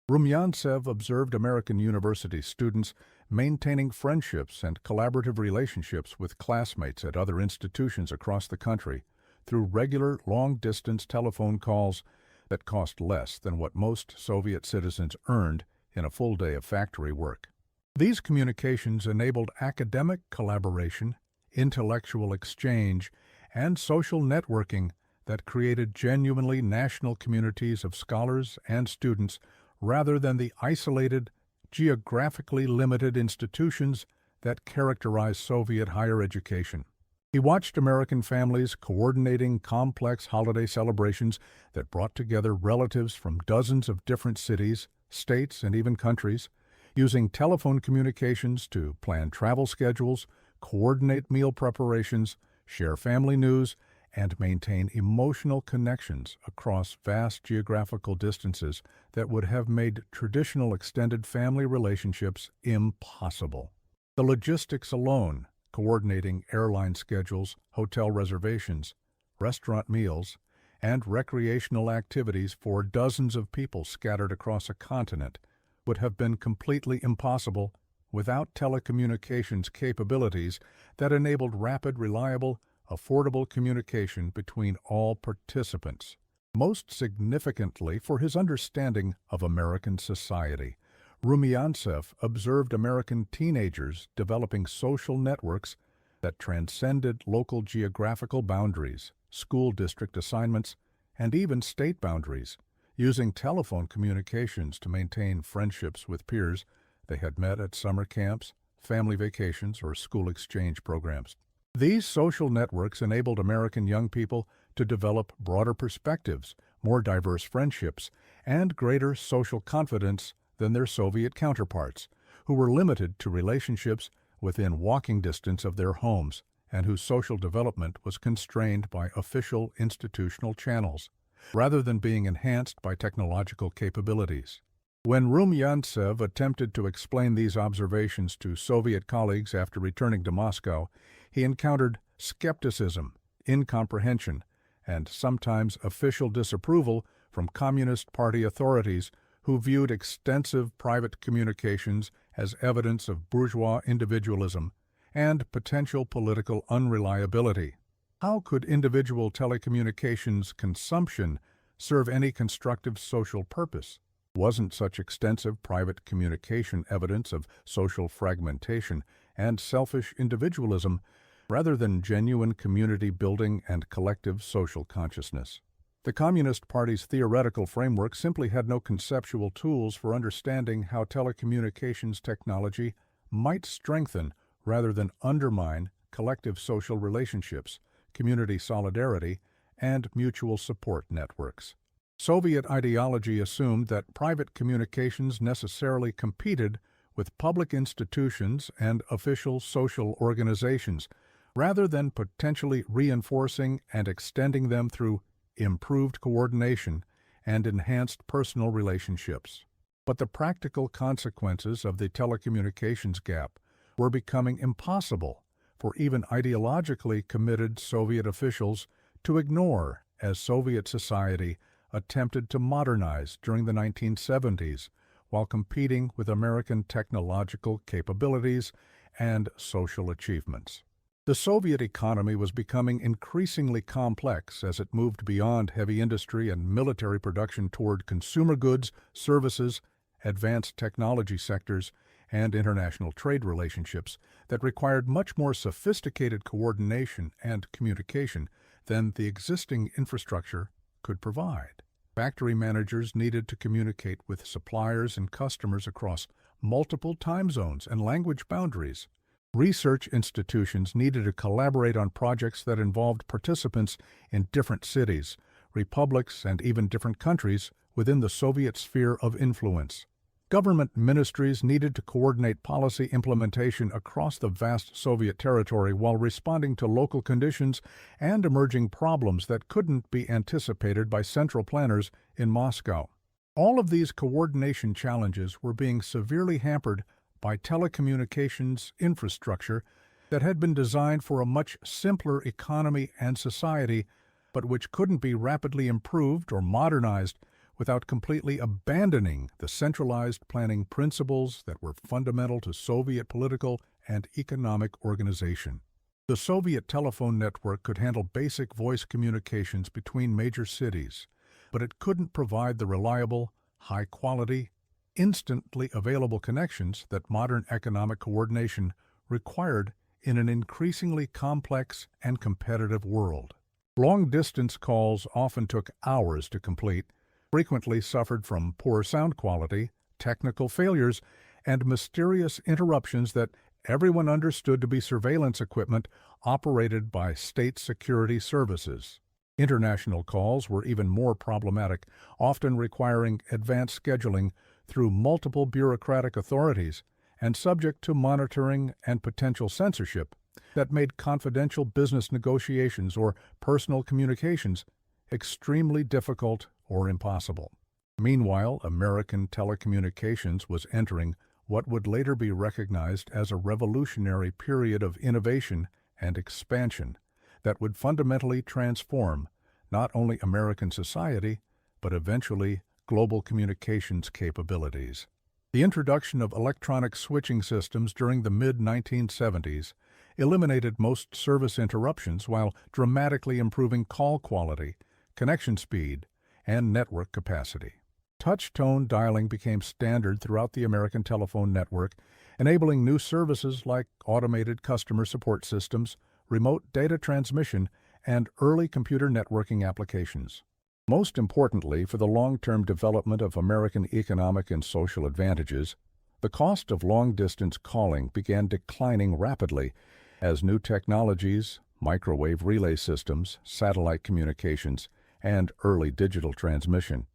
Rumyantsev observed American university students maintaining friendships and collaborative relationships with classmates at other institutions across the country through regular long-distance telephone calls that cost less than what most Soviet citizens earned in a full day of factory work. These communications enabled academic collaboration, intellectual exchange, and social networking that created genuinely national communities of scholars and students rather than the isolated, geographically limited institutions that characterized Soviet higher education. He watched American families coordinating complex holiday celebrations that brought together relatives from dozens of different cities, states, and even countries, using telephone communications to plan travel schedules, coordinate meal preparations, share family news, and maintain emotional connections across vast geographical distances that would have made traditional extended family relationships impossible. The logistics alone, coordinating airline schedules, hotel reservations, restaurant meals, and recreational activities for dozens of people scattered across a continent, would have been completely impossible without telecommunications capabilities that enabled rapid, reliable, affordable communication between all participants. Most significantly, for his understanding of American society, Rumyantsev observed American teenagers developing social networks that transcended local geographical boundaries, school district assignments, and even state boundaries, using telephone communications to maintain friendships with peers they had met at summer camps, family vacations, or school exchange programs. These social networks enabled American young people to develop broader perspectives, more diverse friendships, and greater social confidence than their Soviet counterparts, who were limited to relationships within walking distance of their homes and whose social development was constrained by official institutional channels, rather than being enhanced by technological capabilities. When Rumyantsev attempted to explain these observations to Soviet colleagues after returning to Moscow, he encountered skepticism, incomprehension, and sometimes official disapproval from Communist Party authorities who viewed extensive private communications as evidence of bourgeois individualism and potential political unreliability. How could individual telecommunications consumption serve any constructive social purpose? Wasn't such extensive private communication evidence of social fragmentation and selfish individualism rather than genuine community building and collective social consciousness? The Communist Party's theoretical framework simply had no conceptual tools for understanding how telecommunications technology might strengthen rather than undermine collective social relationships, community solidarity, and mutual support networks. Soviet ideology assumed that private communications necessarily competed with public institutions and official social organizations, rather than potentially reinforcing and extending them through improved coordination and enhanced personal relationships. But the practical consequences of the telecommunications gap were becoming impossible for even ideologically committed Soviet officials to ignore as Soviet society attempted to modernize during the 1970s while competing with American technological capabilities and social achievements. The Soviet economy was becoming increasingly complex as it moved beyond heavy industry and military production toward consumer goods, services, advanced technology sectors, and international trade relationships that required much more sophisticated coordination and communication than the existing infrastructure could provide. Factory managers needed to communicate with suppliers and customers across multiple time zones and language boundaries. Research institutions needed to collaborate on projects that involved participants in different cities, republics, and even different countries within the Soviet sphere of influence. Government ministries needed to coordinate policy implementation across the vast Soviet territory while responding to local conditions and emerging problems that couldn't be anticipated by central planners in Moscow. All of these coordination challenges were being severely hampered by telecommunications infrastructure that had been designed for a much simpler economy and society, but which couldn't be rapidly improved or modernized without completely abandoning the centralized planning principles that were fundamental to Soviet political and economic organization. The Soviet telephone network could handle basic voice communications between major cities, but it couldn't provide the reliable, high-quality, instantly available connections that modern economic coordination required in an increasingly complex and competitive world. Long-distance calls often took hours to complete, frequently suffered from poor sound quality, technical failures, and mysterious interruptions that everyone understood to be surveillance equipment operated by state security services. International calls were even more problematic, often requiring advanced scheduling through multiple bureaucratic authorities and subject to monitoring and potential censorship that made confidential business negotiations or personal communications extremely difficult or impossible. Meanwhile, American telecommunications was entering what would later be recognized as a revolutionary period of innovation and expansion that would fundamentally transform not only American society, but eventually global communications capabilities. The introduction of electronic switching systems during the mid-1970s eliminated most service interruptions while dramatically improving call quality, connection speed, and network capacity. Touch-tone dialing became standard throughout the American telephone network, enabling new services like automated customer support systems, remote data transmission, and early computer networking applications. Most importantly, for the long-term development of American economic and social advantages, the cost of long-distance calling began declining rapidly as new technologies, microwave relay systems, satellite communications, and early digital transmission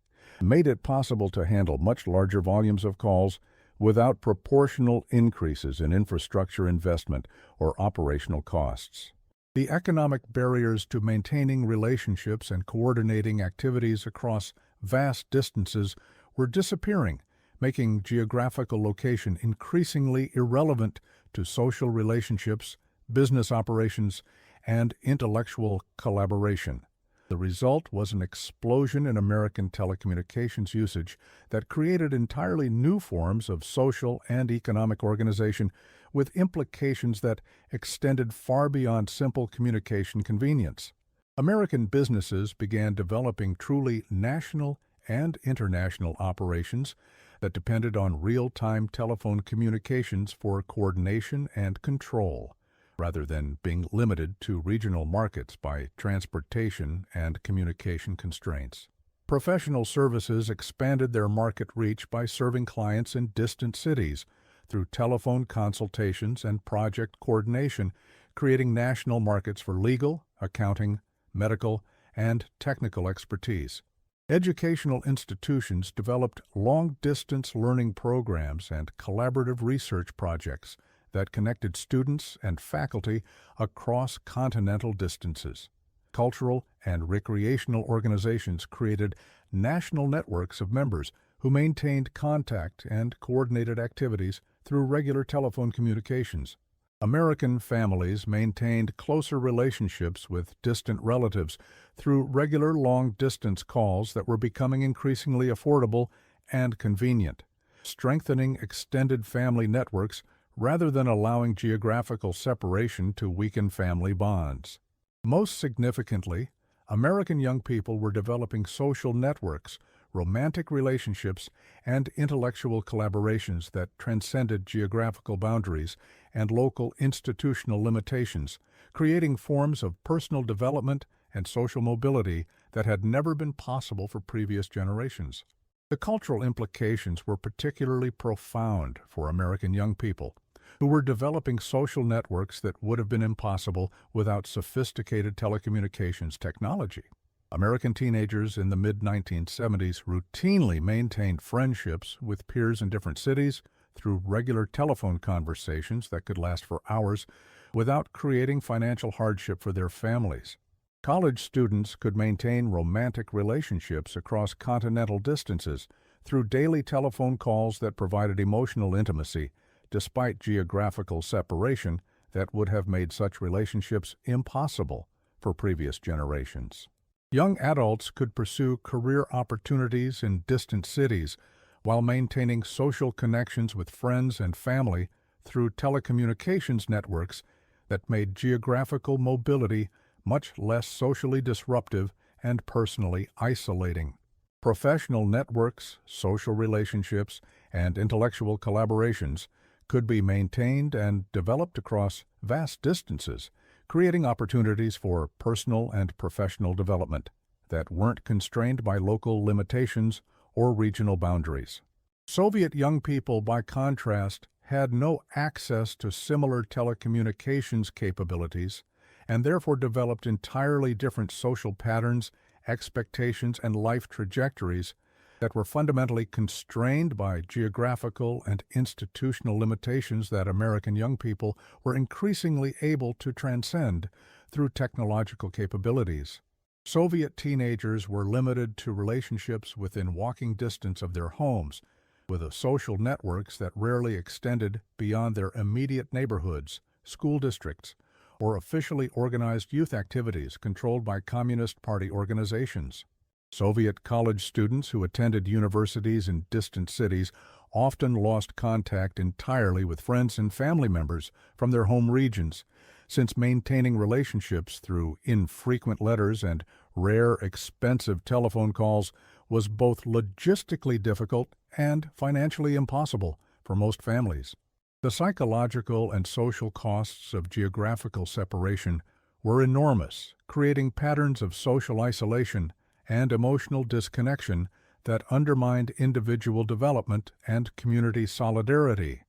made it possible to handle much larger volumes of calls without proportional increases in infrastructure investment or operational costs. The economic barriers to maintaining relationships and coordinating activities across vast distances were disappearing, making geographical location increasingly irrelevant to social relationships, business operations, and intellectual collaboration. The result was an explosion in American telecommunications usage that created entirely new forms of social and economic organization with implications that extended far beyond simple communication convenience. American businesses began developing truly national and international operations that depended on real-time telephone communications for coordination and control, rather than being limited to regional markets by transportation and communication constraints. Professional services expanded their market reach by serving clients in distant cities through telephone consultations and project coordination, creating national markets for legal, accounting, medical, and technical expertise. Educational institutions developed long-distance learning programs and collaborative research projects that connected students and faculty across continental distances. Cultural and recreational organizations created national networks of members who maintained contact and coordinated activities through regular telephone communications. American families maintained closer relationships with distant relatives through regular long-distance calls that were becoming increasingly affordable and convenient, strengthening extended family networks rather than allowing geographical separation to weaken family bonds. Most significantly, American young people were developing social networks, romantic relationships, and intellectual collaborations that transcended geographical boundaries and local institutional limitations, creating forms of personal development and social mobility that had never been possible for previous generations. The cultural implications were particularly profound for American young people, who were developing social networks that would have been impossible without sophisticated telecommunications technology. American teenagers in the mid-1970s routinely maintained friendships with peers in different cities through regular telephone conversations that could last for hours without creating financial hardship for their families. College students could maintain romantic relationships across continental distances through daily telephone calls that provided emotional intimacy, despite geographical separation that would have made such relationships impossible for previous generations. Young adults could pursue career opportunities in distant cities while maintaining social connections with friends and family through telecommunications networks that made geographical mobility much less socially disruptive and personally isolating. Professional networks, social relationships, and intellectual collaborations could be maintained and developed across vast distances, creating opportunities for personal and professional development that weren't constrained by local limitations or regional boundaries. Soviet young people, by contrast, had no access to similar telecommunications capabilities and therefore developed entirely different social patterns, expectations, and life trajectories that were fundamentally constrained by geographical and institutional limitations that American young people were increasingly able to transcend through technological capabilities. Soviet teenagers were limited to relationships within walking distance of their homes, with social networks that rarely extended beyond their immediate neighborhoods, school districts, or officially organized youth activities controlled by Communist Party organizations. Soviet college students who attended universities in distant cities often lost contact entirely with friends and family members from their home regions, since maintaining relationships through infrequent letters and rare, expensive telephone calls was both logistically difficult and financially impossible for most families. The psychological and social costs of geographical separation were enormous, creating patterns of social isolation and emotional disconnection that undermined individual development and community solidarity,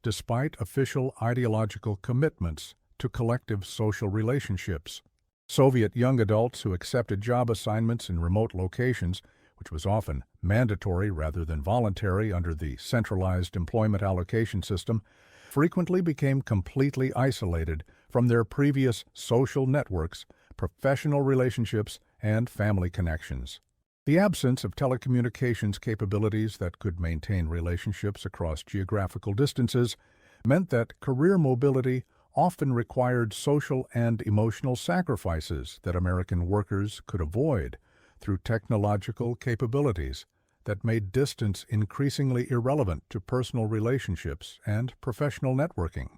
despite official ideological commitments to collective social relationships. Soviet young adults who accepted job assignments in remote locations, which was often mandatory rather than voluntary under the centralized employment allocation system, frequently became completely isolated from their previous social networks, professional relationships, and family connections. The absence of telecommunications capabilities that could maintain relationships across geographical distances meant that career mobility often required social and emotional sacrifices that American workers could avoid through technological capabilities that made distance increasingly irrelevant to personal relationships and professional networking.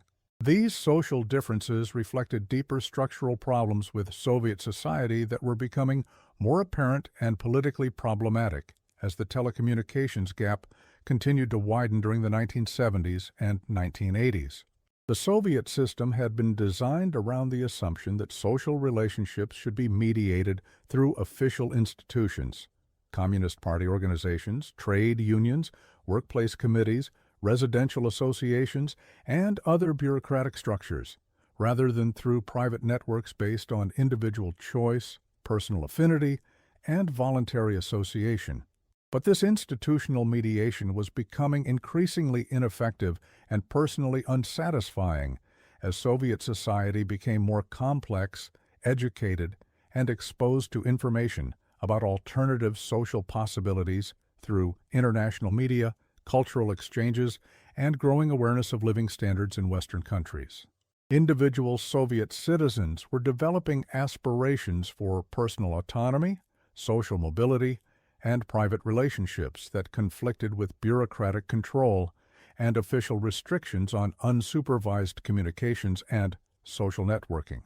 These social differences reflected deeper structural problems with Soviet society that were becoming more apparent and politically problematic as the telecommunications gap continued to widen during the 1970s and 1980s. The Soviet system had been designed around the assumption that social relationships should be mediated through official institutions, Communist Party organizations, trade unions, workplace committees, residential associations, and other bureaucratic structures, rather than through private networks based on individual choice, personal affinity, and voluntary association. But this institutional mediation was becoming increasingly ineffective and personally unsatisfying as Soviet society became more complex, educated, and exposed to information about alternative social possibilities through international media, cultural exchanges, and growing awareness of living standards in Western countries. Individual Soviet citizens were developing aspirations for personal autonomy, social mobility, and private relationships that conflicted with bureaucratic control and official restrictions on unsupervised communications and social networking.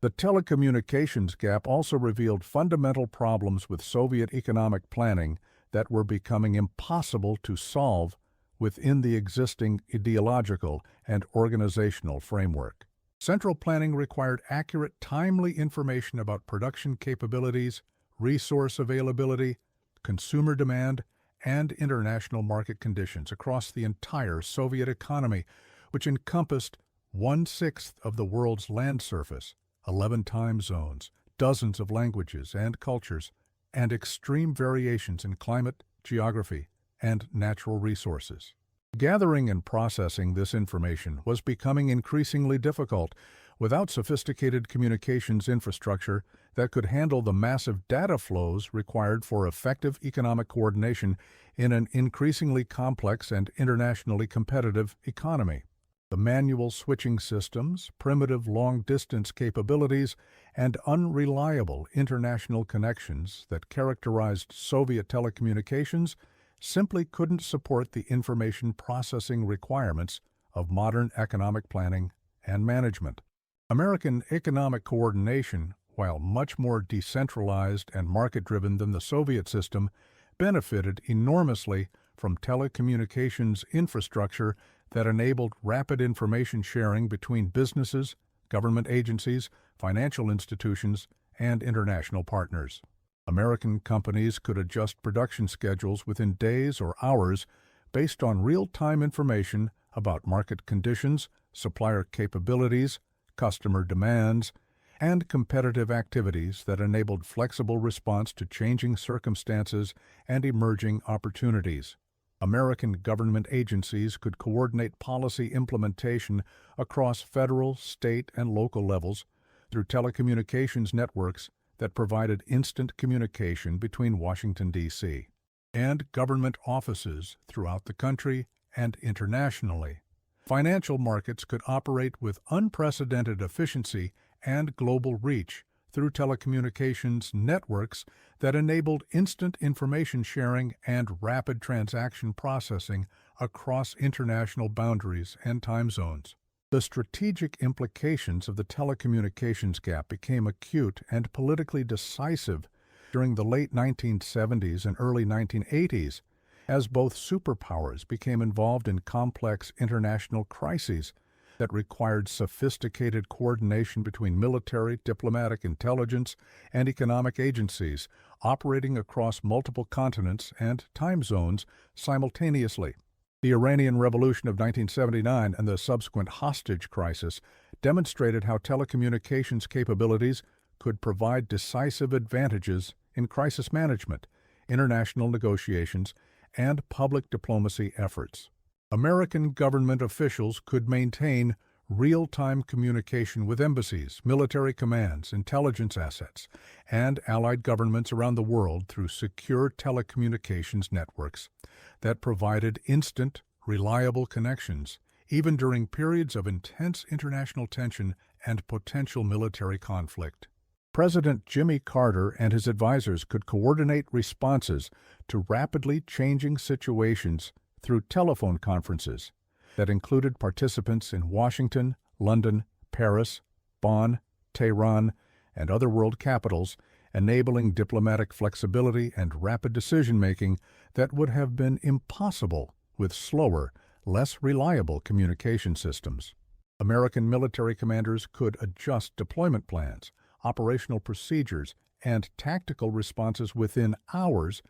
The telecommunications gap also revealed fundamental problems with Soviet economic planning that were becoming impossible to solve within the existing ideological and organizational framework. Central planning required accurate, timely information about production capabilities, resource availability, consumer demand, and international market conditions across the entire Soviet economy, which encompassed 1/6 of the world's land surface, 11 time zones, dozens of languages and cultures, and extreme variations in climate, geography, and natural resources. Gathering and processing this information was becoming increasingly difficult without sophisticated communications infrastructure that could handle the massive data flows required for effective economic coordination in an increasingly complex and internationally competitive economy. The manual switching systems, primitive long-distance capabilities, and unreliable international connections that characterized Soviet telecommunications simply couldn't support the information processing requirements of modern economic planning and management. American economic coordination, while much more decentralized and market-driven than the Soviet system, benefited enormously from telecommunications infrastructure that enabled rapid information sharing between businesses, government agencies, financial institutions, and international partners. American companies could adjust production schedules within days or hours based on real-time information about market conditions, supplier capabilities, customer demands, and competitive activities that enabled flexible response to changing circumstances and emerging opportunities. American government agencies could coordinate policy implementation across federal, state, and local levels through telecommunications networks that provided instant communication between Washington, D.C. and government offices throughout the country and internationally. Financial markets could operate with unprecedented efficiency and global reach through telecommunications networks that enabled instant information sharing and rapid transaction processing across international boundaries and time zones. The strategic implications of the telecommunications gap became acute and politically decisive during the late 1970s and early 1980s, as both superpowers became involved in complex international crises that required sophisticated coordination between military, diplomatic, intelligence, and economic agencies operating across multiple continents and time zones simultaneously. The Iranian Revolution of 1979 and the subsequent hostage crisis demonstrated how telecommunications capabilities could provide decisive advantages in crisis management, international negotiations, and public diplomacy efforts. American government officials could maintain real-time communication with embassies, military commands, intelligence assets, and allied governments around the world through secure telecommunications networks that provided instant, reliable connections, even during periods of intense international tension and potential military conflict. President Jimmy Carter and his advisors could coordinate responses to rapidly changing situations through telephone conferences that included participants in Washington, London, Paris, Bonn, Tehran, and other world capitals, enabling diplomatic flexibility and rapid decision-making that would have been impossible with slower, less reliable communication systems. American military commanders could adjust deployment plans, operational procedures, and tactical responses within hours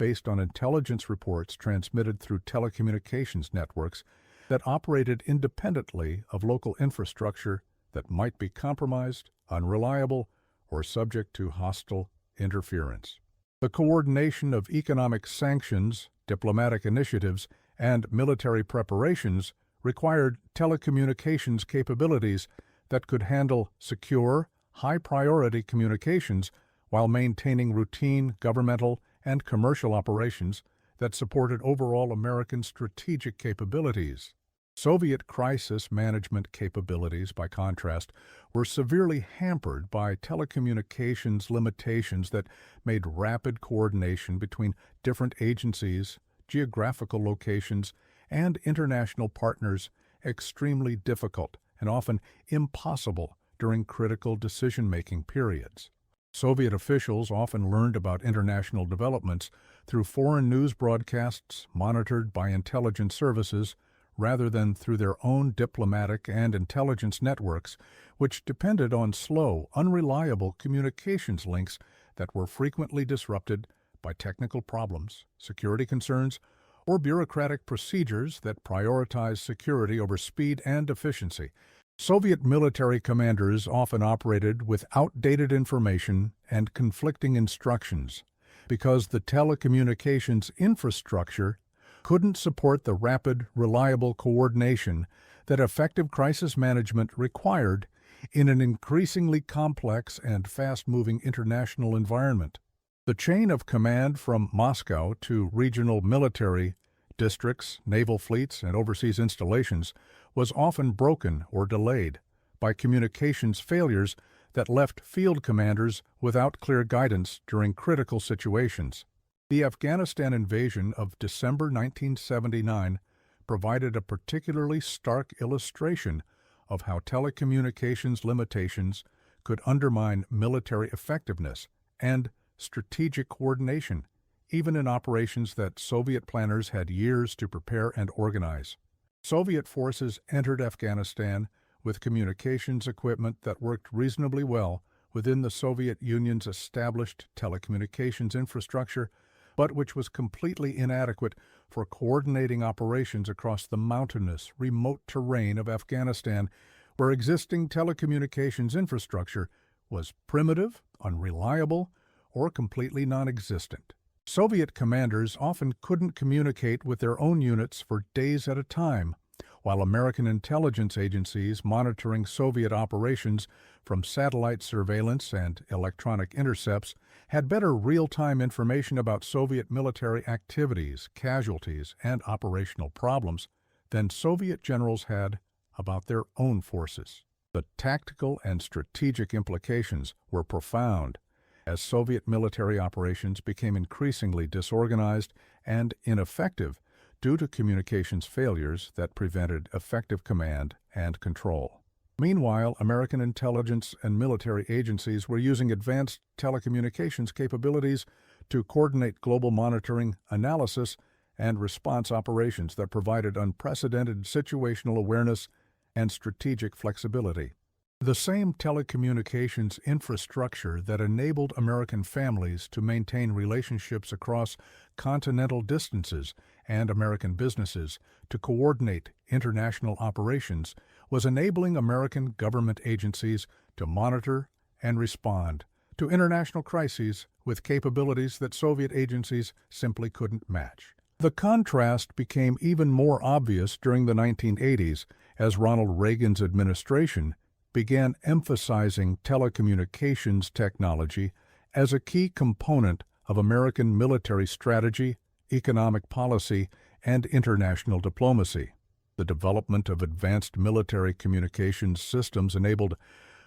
based on intelligence reports transmitted through telecommunications networks that operated independently of local infrastructure that might be compromised, unreliable, or subject to hostile interference. The coordination of economic sanctions, diplomatic initiatives, and military preparations required telecommunications capabilities that could handle secure, high-priority communications while maintaining routine governmental and commercial operations that supported overall American strategic capabilities. Soviet crisis management capabilities, by contrast, were severely hampered by telecommunications limitations that made rapid coordination between different agencies, geographical locations, and international partners extremely difficult and often impossible during critical decision-making periods. Soviet officials often learned about international developments through foreign news broadcasts monitored by intelligence services rather than through their own diplomatic and intelligence networks, which depended on slow, unreliable communications links that were frequently disrupted by technical problems, security concerns, or bureaucratic procedures that prioritized security over speed and efficiency. Soviet military commanders often operated with outdated information and conflicting instructions because the telecommunications infrastructure couldn't support the rapid, reliable coordination that effective crisis management required in an increasingly complex and fast-moving international environment. The chain of command from Moscow to regional military districts, naval fleets, and overseas installations was often broken or delayed by communications failures that left field commanders without clear guidance during critical situations. The Afghanistan invasion of December 1979 provided a particularly stark illustration of how telecommunications limitations could undermine military effectiveness and strategic coordination, even in operations that Soviet planners had years to prepare and organize. Soviet forces entered Afghanistan with communications equipment that worked reasonably well within the Soviet Union's established telecommunications infrastructure, but which was completely inadequate for coordinating operations across the mountainous, remote terrain of Afghanistan, where existing telecommunications infrastructure was primitive, unreliable, or completely non-existent. Soviet commanders often couldn't communicate with their own units for days at a time, while American intelligence agencies monitoring Soviet operations from satellite surveillance and electronic intercepts had better real-time information about Soviet military activities, casualties, and operational problems than Soviet generals had about their own forces. The tactical and strategic implications were profound as Soviet military operations became increasingly disorganized and ineffective due to communications failures that prevented effective command and control. Meanwhile, American intelligence and military agencies were using advanced telecommunications capabilities to coordinate global monitoring, analysis, and response operations that provided unprecedented situational awareness and strategic flexibility. The same telecommunications infrastructure that enabled American families to maintain relationships across continental distances and American businesses to coordinate international operations was enabling American government agencies to monitor and respond to international crises with capabilities that Soviet agencies simply couldn't match. The contrast became even more obvious during the 1980s as Ronald Reagan's administration began emphasizing telecommunications technology as a key component of American military strategy, economic policy, and international diplomacy. The development of advanced military communications systems enabled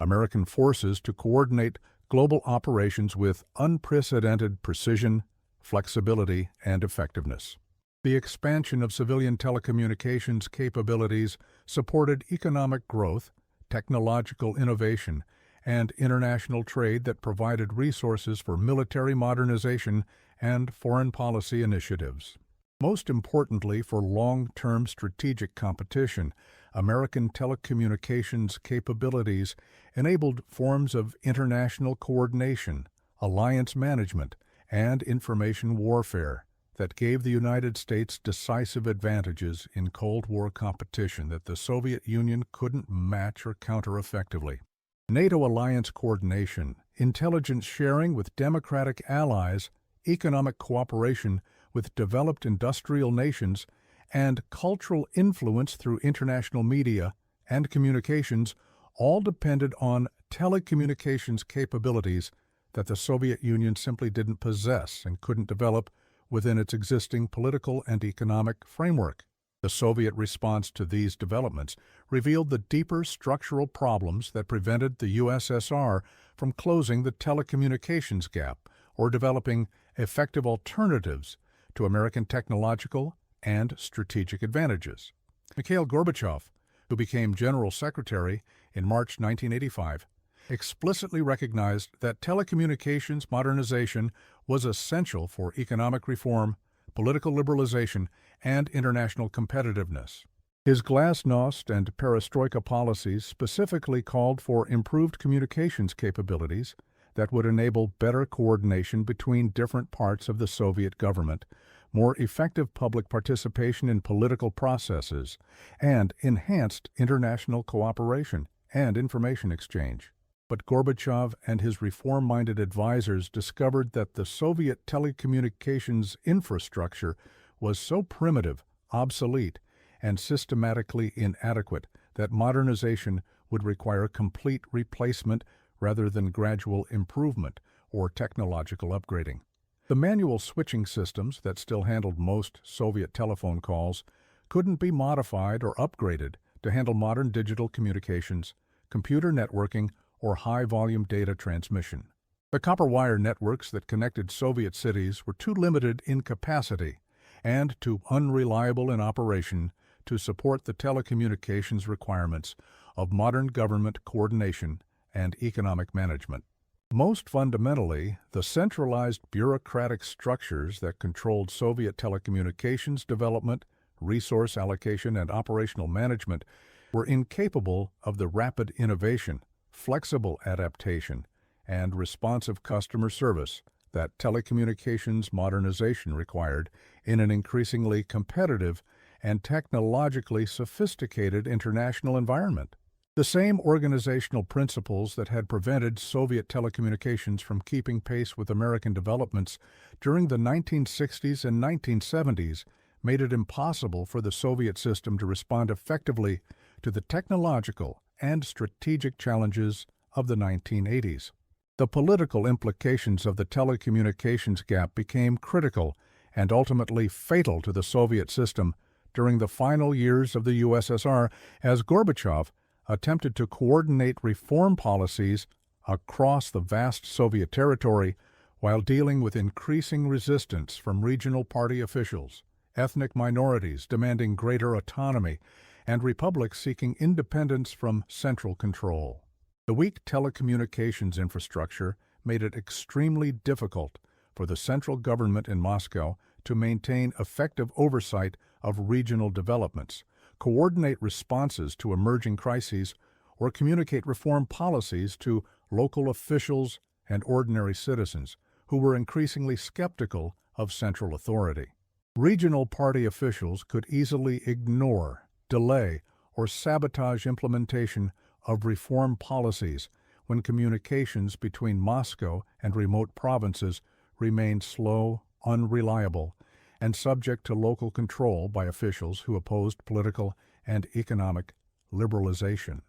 American forces to coordinate global operations with unprecedented precision, flexibility, and effectiveness. The expansion of civilian telecommunications capabilities supported economic growth, technological innovation, and international trade that provided resources for military modernization and foreign policy initiatives. Most importantly, for long-term strategic competition, American telecommunications capabilities enabled forms of international coordination, alliance management, and information warfare that gave the United States decisive advantages in Cold War competition that the Soviet Union couldn't match or counter effectively. NATO alliance coordination, intelligence sharing with democratic allies, economic cooperation with developed industrial nations, and cultural influence through international media and communications all depended on telecommunications capabilities that the Soviet Union simply didn't possess and couldn't develop within its existing political and economic framework. The Soviet response to these developments revealed the deeper structural problems that prevented the USSR from closing the telecommunications gap or developing effective alternatives to American technological and strategic advantages. Mikhail Gorbachev, who became General Secretary in March 1985, explicitly recognized that telecommunications modernization was essential for economic reform, political liberalization, and international competitiveness. His glasnost and perestroika policies specifically called for improved communications capabilities that would enable better coordination between different parts of the Soviet government, more effective public participation in political processes, and enhanced international cooperation and information exchange. But Gorbachev and his reform-minded advisors discovered that the Soviet telecommunications infrastructure was so primitive, obsolete, and systematically inadequate that modernization would require complete replacement rather than gradual improvement or technological upgrading. The manual switching systems that still handled most Soviet telephone calls couldn't be modified or upgraded to handle modern digital communications, computer networking, or high-volume data transmission. The copper wire networks that connected Soviet cities were too limited in capacity and too unreliable in operation to support the telecommunications requirements of modern government coordination and economic management. Most fundamentally, the centralized bureaucratic structures that controlled Soviet telecommunications development, resource allocation, and operational management were incapable of the rapid innovation, flexible adaptation, and responsive customer service that telecommunications modernization required in an increasingly competitive and technologically sophisticated international environment. The same organizational principles that had prevented Soviet telecommunications from keeping pace with American developments during the 1960s and 1970s made it impossible for the Soviet system to respond effectively to the technological and strategic challenges of the 1980s. The political implications of the telecommunications gap became critical and ultimately fatal to the Soviet system during the final years of the USSR as Gorbachev attempted to coordinate reform policies across the vast Soviet territory while dealing with increasing resistance from regional party officials, ethnic minorities demanding greater autonomy, and republics seeking independence from central control. The weak telecommunications infrastructure made it extremely difficult for the central government in Moscow to maintain effective oversight of regional developments, coordinate responses to emerging crises, or communicate reform policies to local officials and ordinary citizens who were increasingly skeptical of central authority. Regional party officials could easily ignore, delay, or sabotage implementation of reform policies when communications between Moscow and remote provinces remained slow, unreliable, and subject to local control by officials who opposed political and economic liberalization.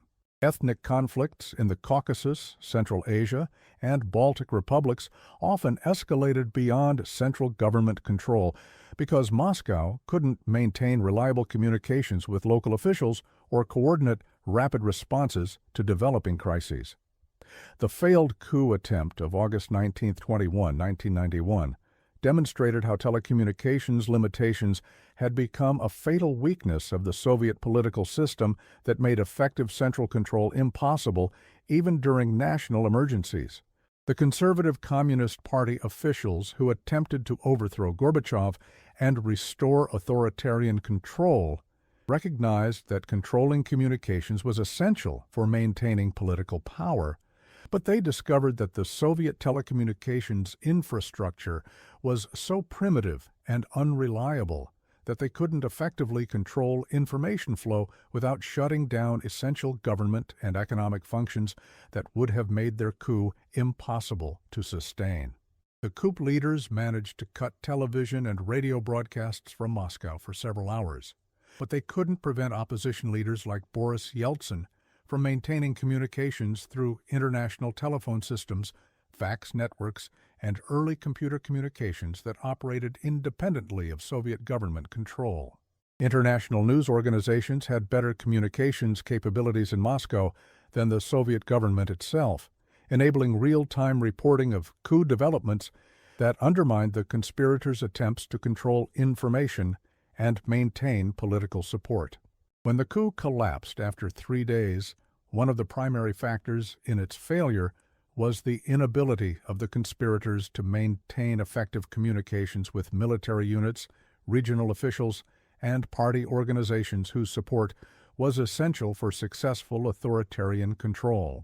Ethnic conflicts in the Caucasus, Central Asia, and Baltic republics often escalated beyond central government control because Moscow couldn't maintain reliable communications with local officials or coordinate rapid responses to developing crises. The failed coup attempt of August 1921, 1991, demonstrated how telecommunications limitations had become a fatal weakness of the Soviet political system that made effective central control impossible even during national emergencies. The conservative Communist Party officials who attempted to overthrow Gorbachev and restore authoritarian control recognized that controlling communications was essential for maintaining political power, but they discovered that the Soviet telecommunications infrastructure was so primitive and unreliable that they couldn't effectively control information flow without shutting down essential government and economic functions that would have made their coup impossible to sustain. The coup leaders managed to cut television and radio broadcasts from Moscow for several hours, but they couldn't prevent opposition leaders like Boris Yeltsin from maintaining communications through international telephone systems, fax networks, and early computer communications that operated independently of Soviet government control. International news organizations had better communications capabilities in Moscow than the Soviet government itself, enabling real-time reporting of coup developments that undermined the conspirators' attempts to control information and maintain political support. When the coup collapsed after 3 days, one of the primary factors in its failure was the inability of the conspirators to maintain effective communications with military units, regional officials, and party organizations whose support was essential for successful authoritarian control.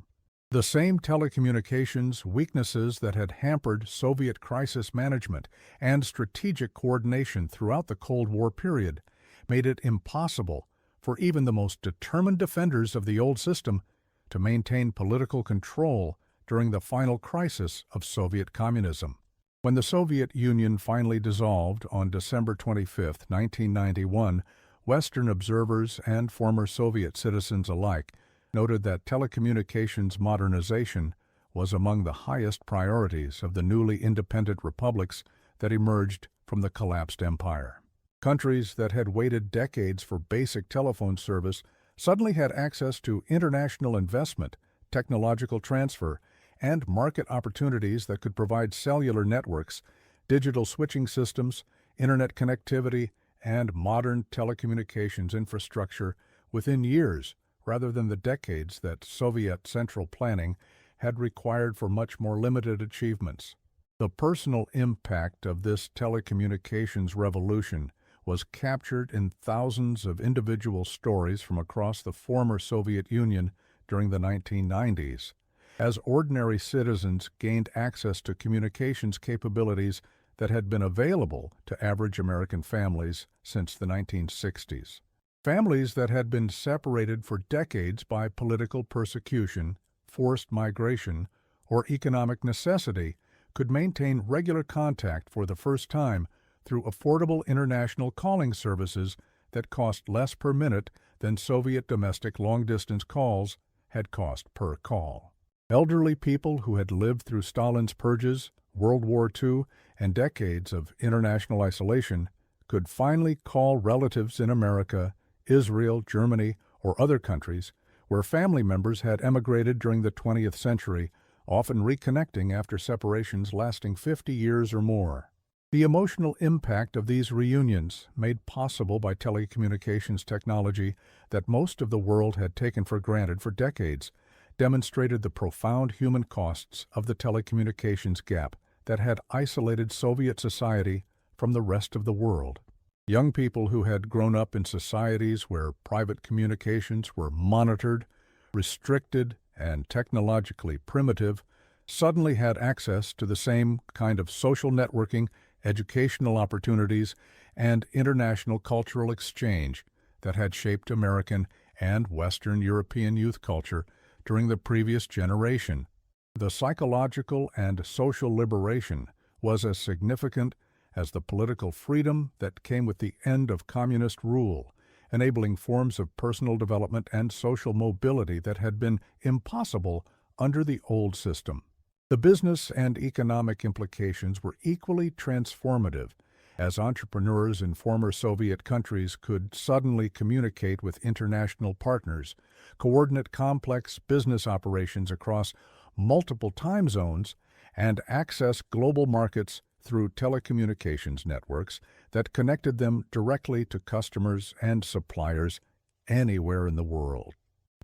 The same telecommunications weaknesses that had hampered Soviet crisis management and strategic coordination throughout the Cold War period made it impossible for even the most determined defenders of the old system to maintain political control during the final crisis of Soviet communism. When the Soviet Union finally dissolved on December 25, 1991, Western observers and former Soviet citizens alike noted that telecommunications modernization was among the highest priorities of the newly independent republics that emerged from the collapsed empire. Countries that had waited decades for basic telephone service suddenly had access to international investment, technological transfer, and market opportunities that could provide cellular networks, digital switching systems, internet connectivity, and modern telecommunications infrastructure within years rather than the decades that Soviet central planning had required for much more limited achievements. The personal impact of this telecommunications revolution was captured in thousands of individual stories from across the former Soviet Union during the 1990s, as ordinary citizens gained access to communications capabilities that had been available to average American families since the 1960s. Families that had been separated for decades by political persecution, forced migration, or economic necessity could maintain regular contact for the first time through affordable international calling services that cost less per minute than Soviet domestic long-distance calls had cost per call. Elderly people who had lived through Stalin's purges, World War II, and decades of international isolation could finally call relatives in America, Israel, Germany, or other countries where family members had emigrated during the 20th century, often reconnecting after separations lasting 50 years or more. The emotional impact of these reunions, made possible by telecommunications technology that most of the world had taken for granted for decades, demonstrated the profound human costs of the telecommunications gap that had isolated Soviet society from the rest of the world. Young people who had grown up in societies where private communications were monitored, restricted, and technologically primitive suddenly had access to the same kind of social networking, educational opportunities, and international cultural exchange that had shaped American and Western European youth culture during the previous generation. The psychological and social liberation was as significant as the political freedom that came with the end of communist rule, enabling forms of personal development and social mobility that had been impossible under the old system. The business and economic implications were equally transformative, as entrepreneurs in former Soviet countries could suddenly communicate with international partners, coordinate complex business operations across multiple time zones, and access global markets through telecommunications networks that connected them directly to customers and suppliers anywhere in the world.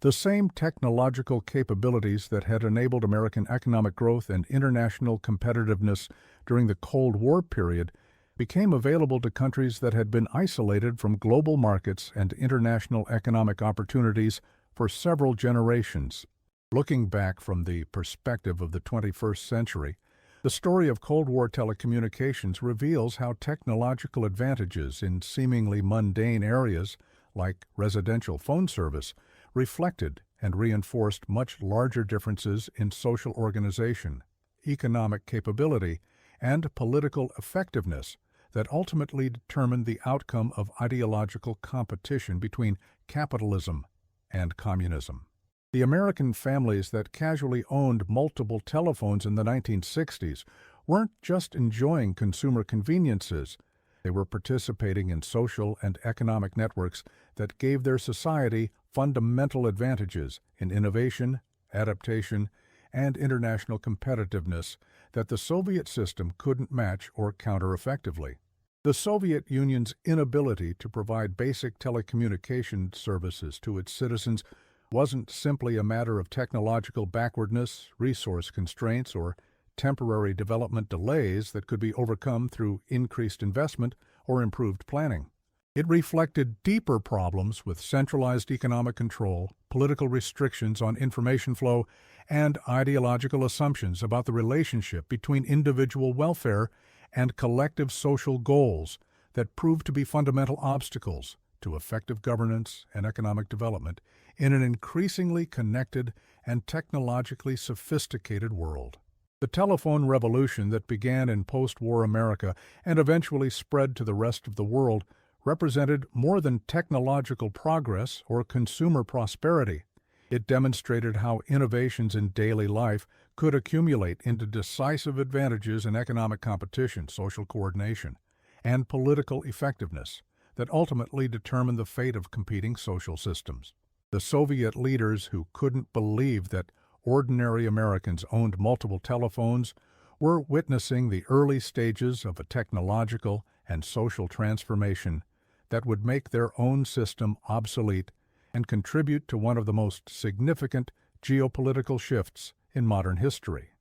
The same technological capabilities that had enabled American economic growth and international competitiveness during the Cold War period became available to countries that had been isolated from global markets and international economic opportunities for several generations. Looking back from the perspective of the 21st century, the story of Cold War telecommunications reveals how technological advantages in seemingly mundane areas, like residential phone service, reflected and reinforced much larger differences in social organization, economic capability, and political effectiveness that ultimately determined the outcome of ideological competition between capitalism and communism. The American families that casually owned multiple telephones in the 1960s weren't just enjoying consumer conveniences, they were participating in social and economic networks that gave their society fundamental advantages in innovation, adaptation, and international competitiveness that the Soviet system couldn't match or counter effectively. The Soviet Union's inability to provide basic telecommunication services to its citizens wasn't simply a matter of technological backwardness, resource constraints, or temporary development delays that could be overcome through increased investment or improved planning. It reflected deeper problems with centralized economic control, political restrictions on information flow, and ideological assumptions about the relationship between individual welfare and collective social goals that proved to be fundamental obstacles to effective governance and economic development in an increasingly connected and technologically sophisticated world. The telephone revolution that began in post-war America and eventually spread to the rest of the world represented more than technological progress or consumer prosperity. It demonstrated how innovations in daily life could accumulate into decisive advantages in economic competition, social coordination, and political effectiveness that ultimately determined the fate of competing social systems. The Soviet leaders who couldn't believe that ordinary Americans owned multiple telephones were witnessing the early stages of a technological and social transformation that would make their own system obsolete and contribute to one of the most significant geopolitical shifts in modern history.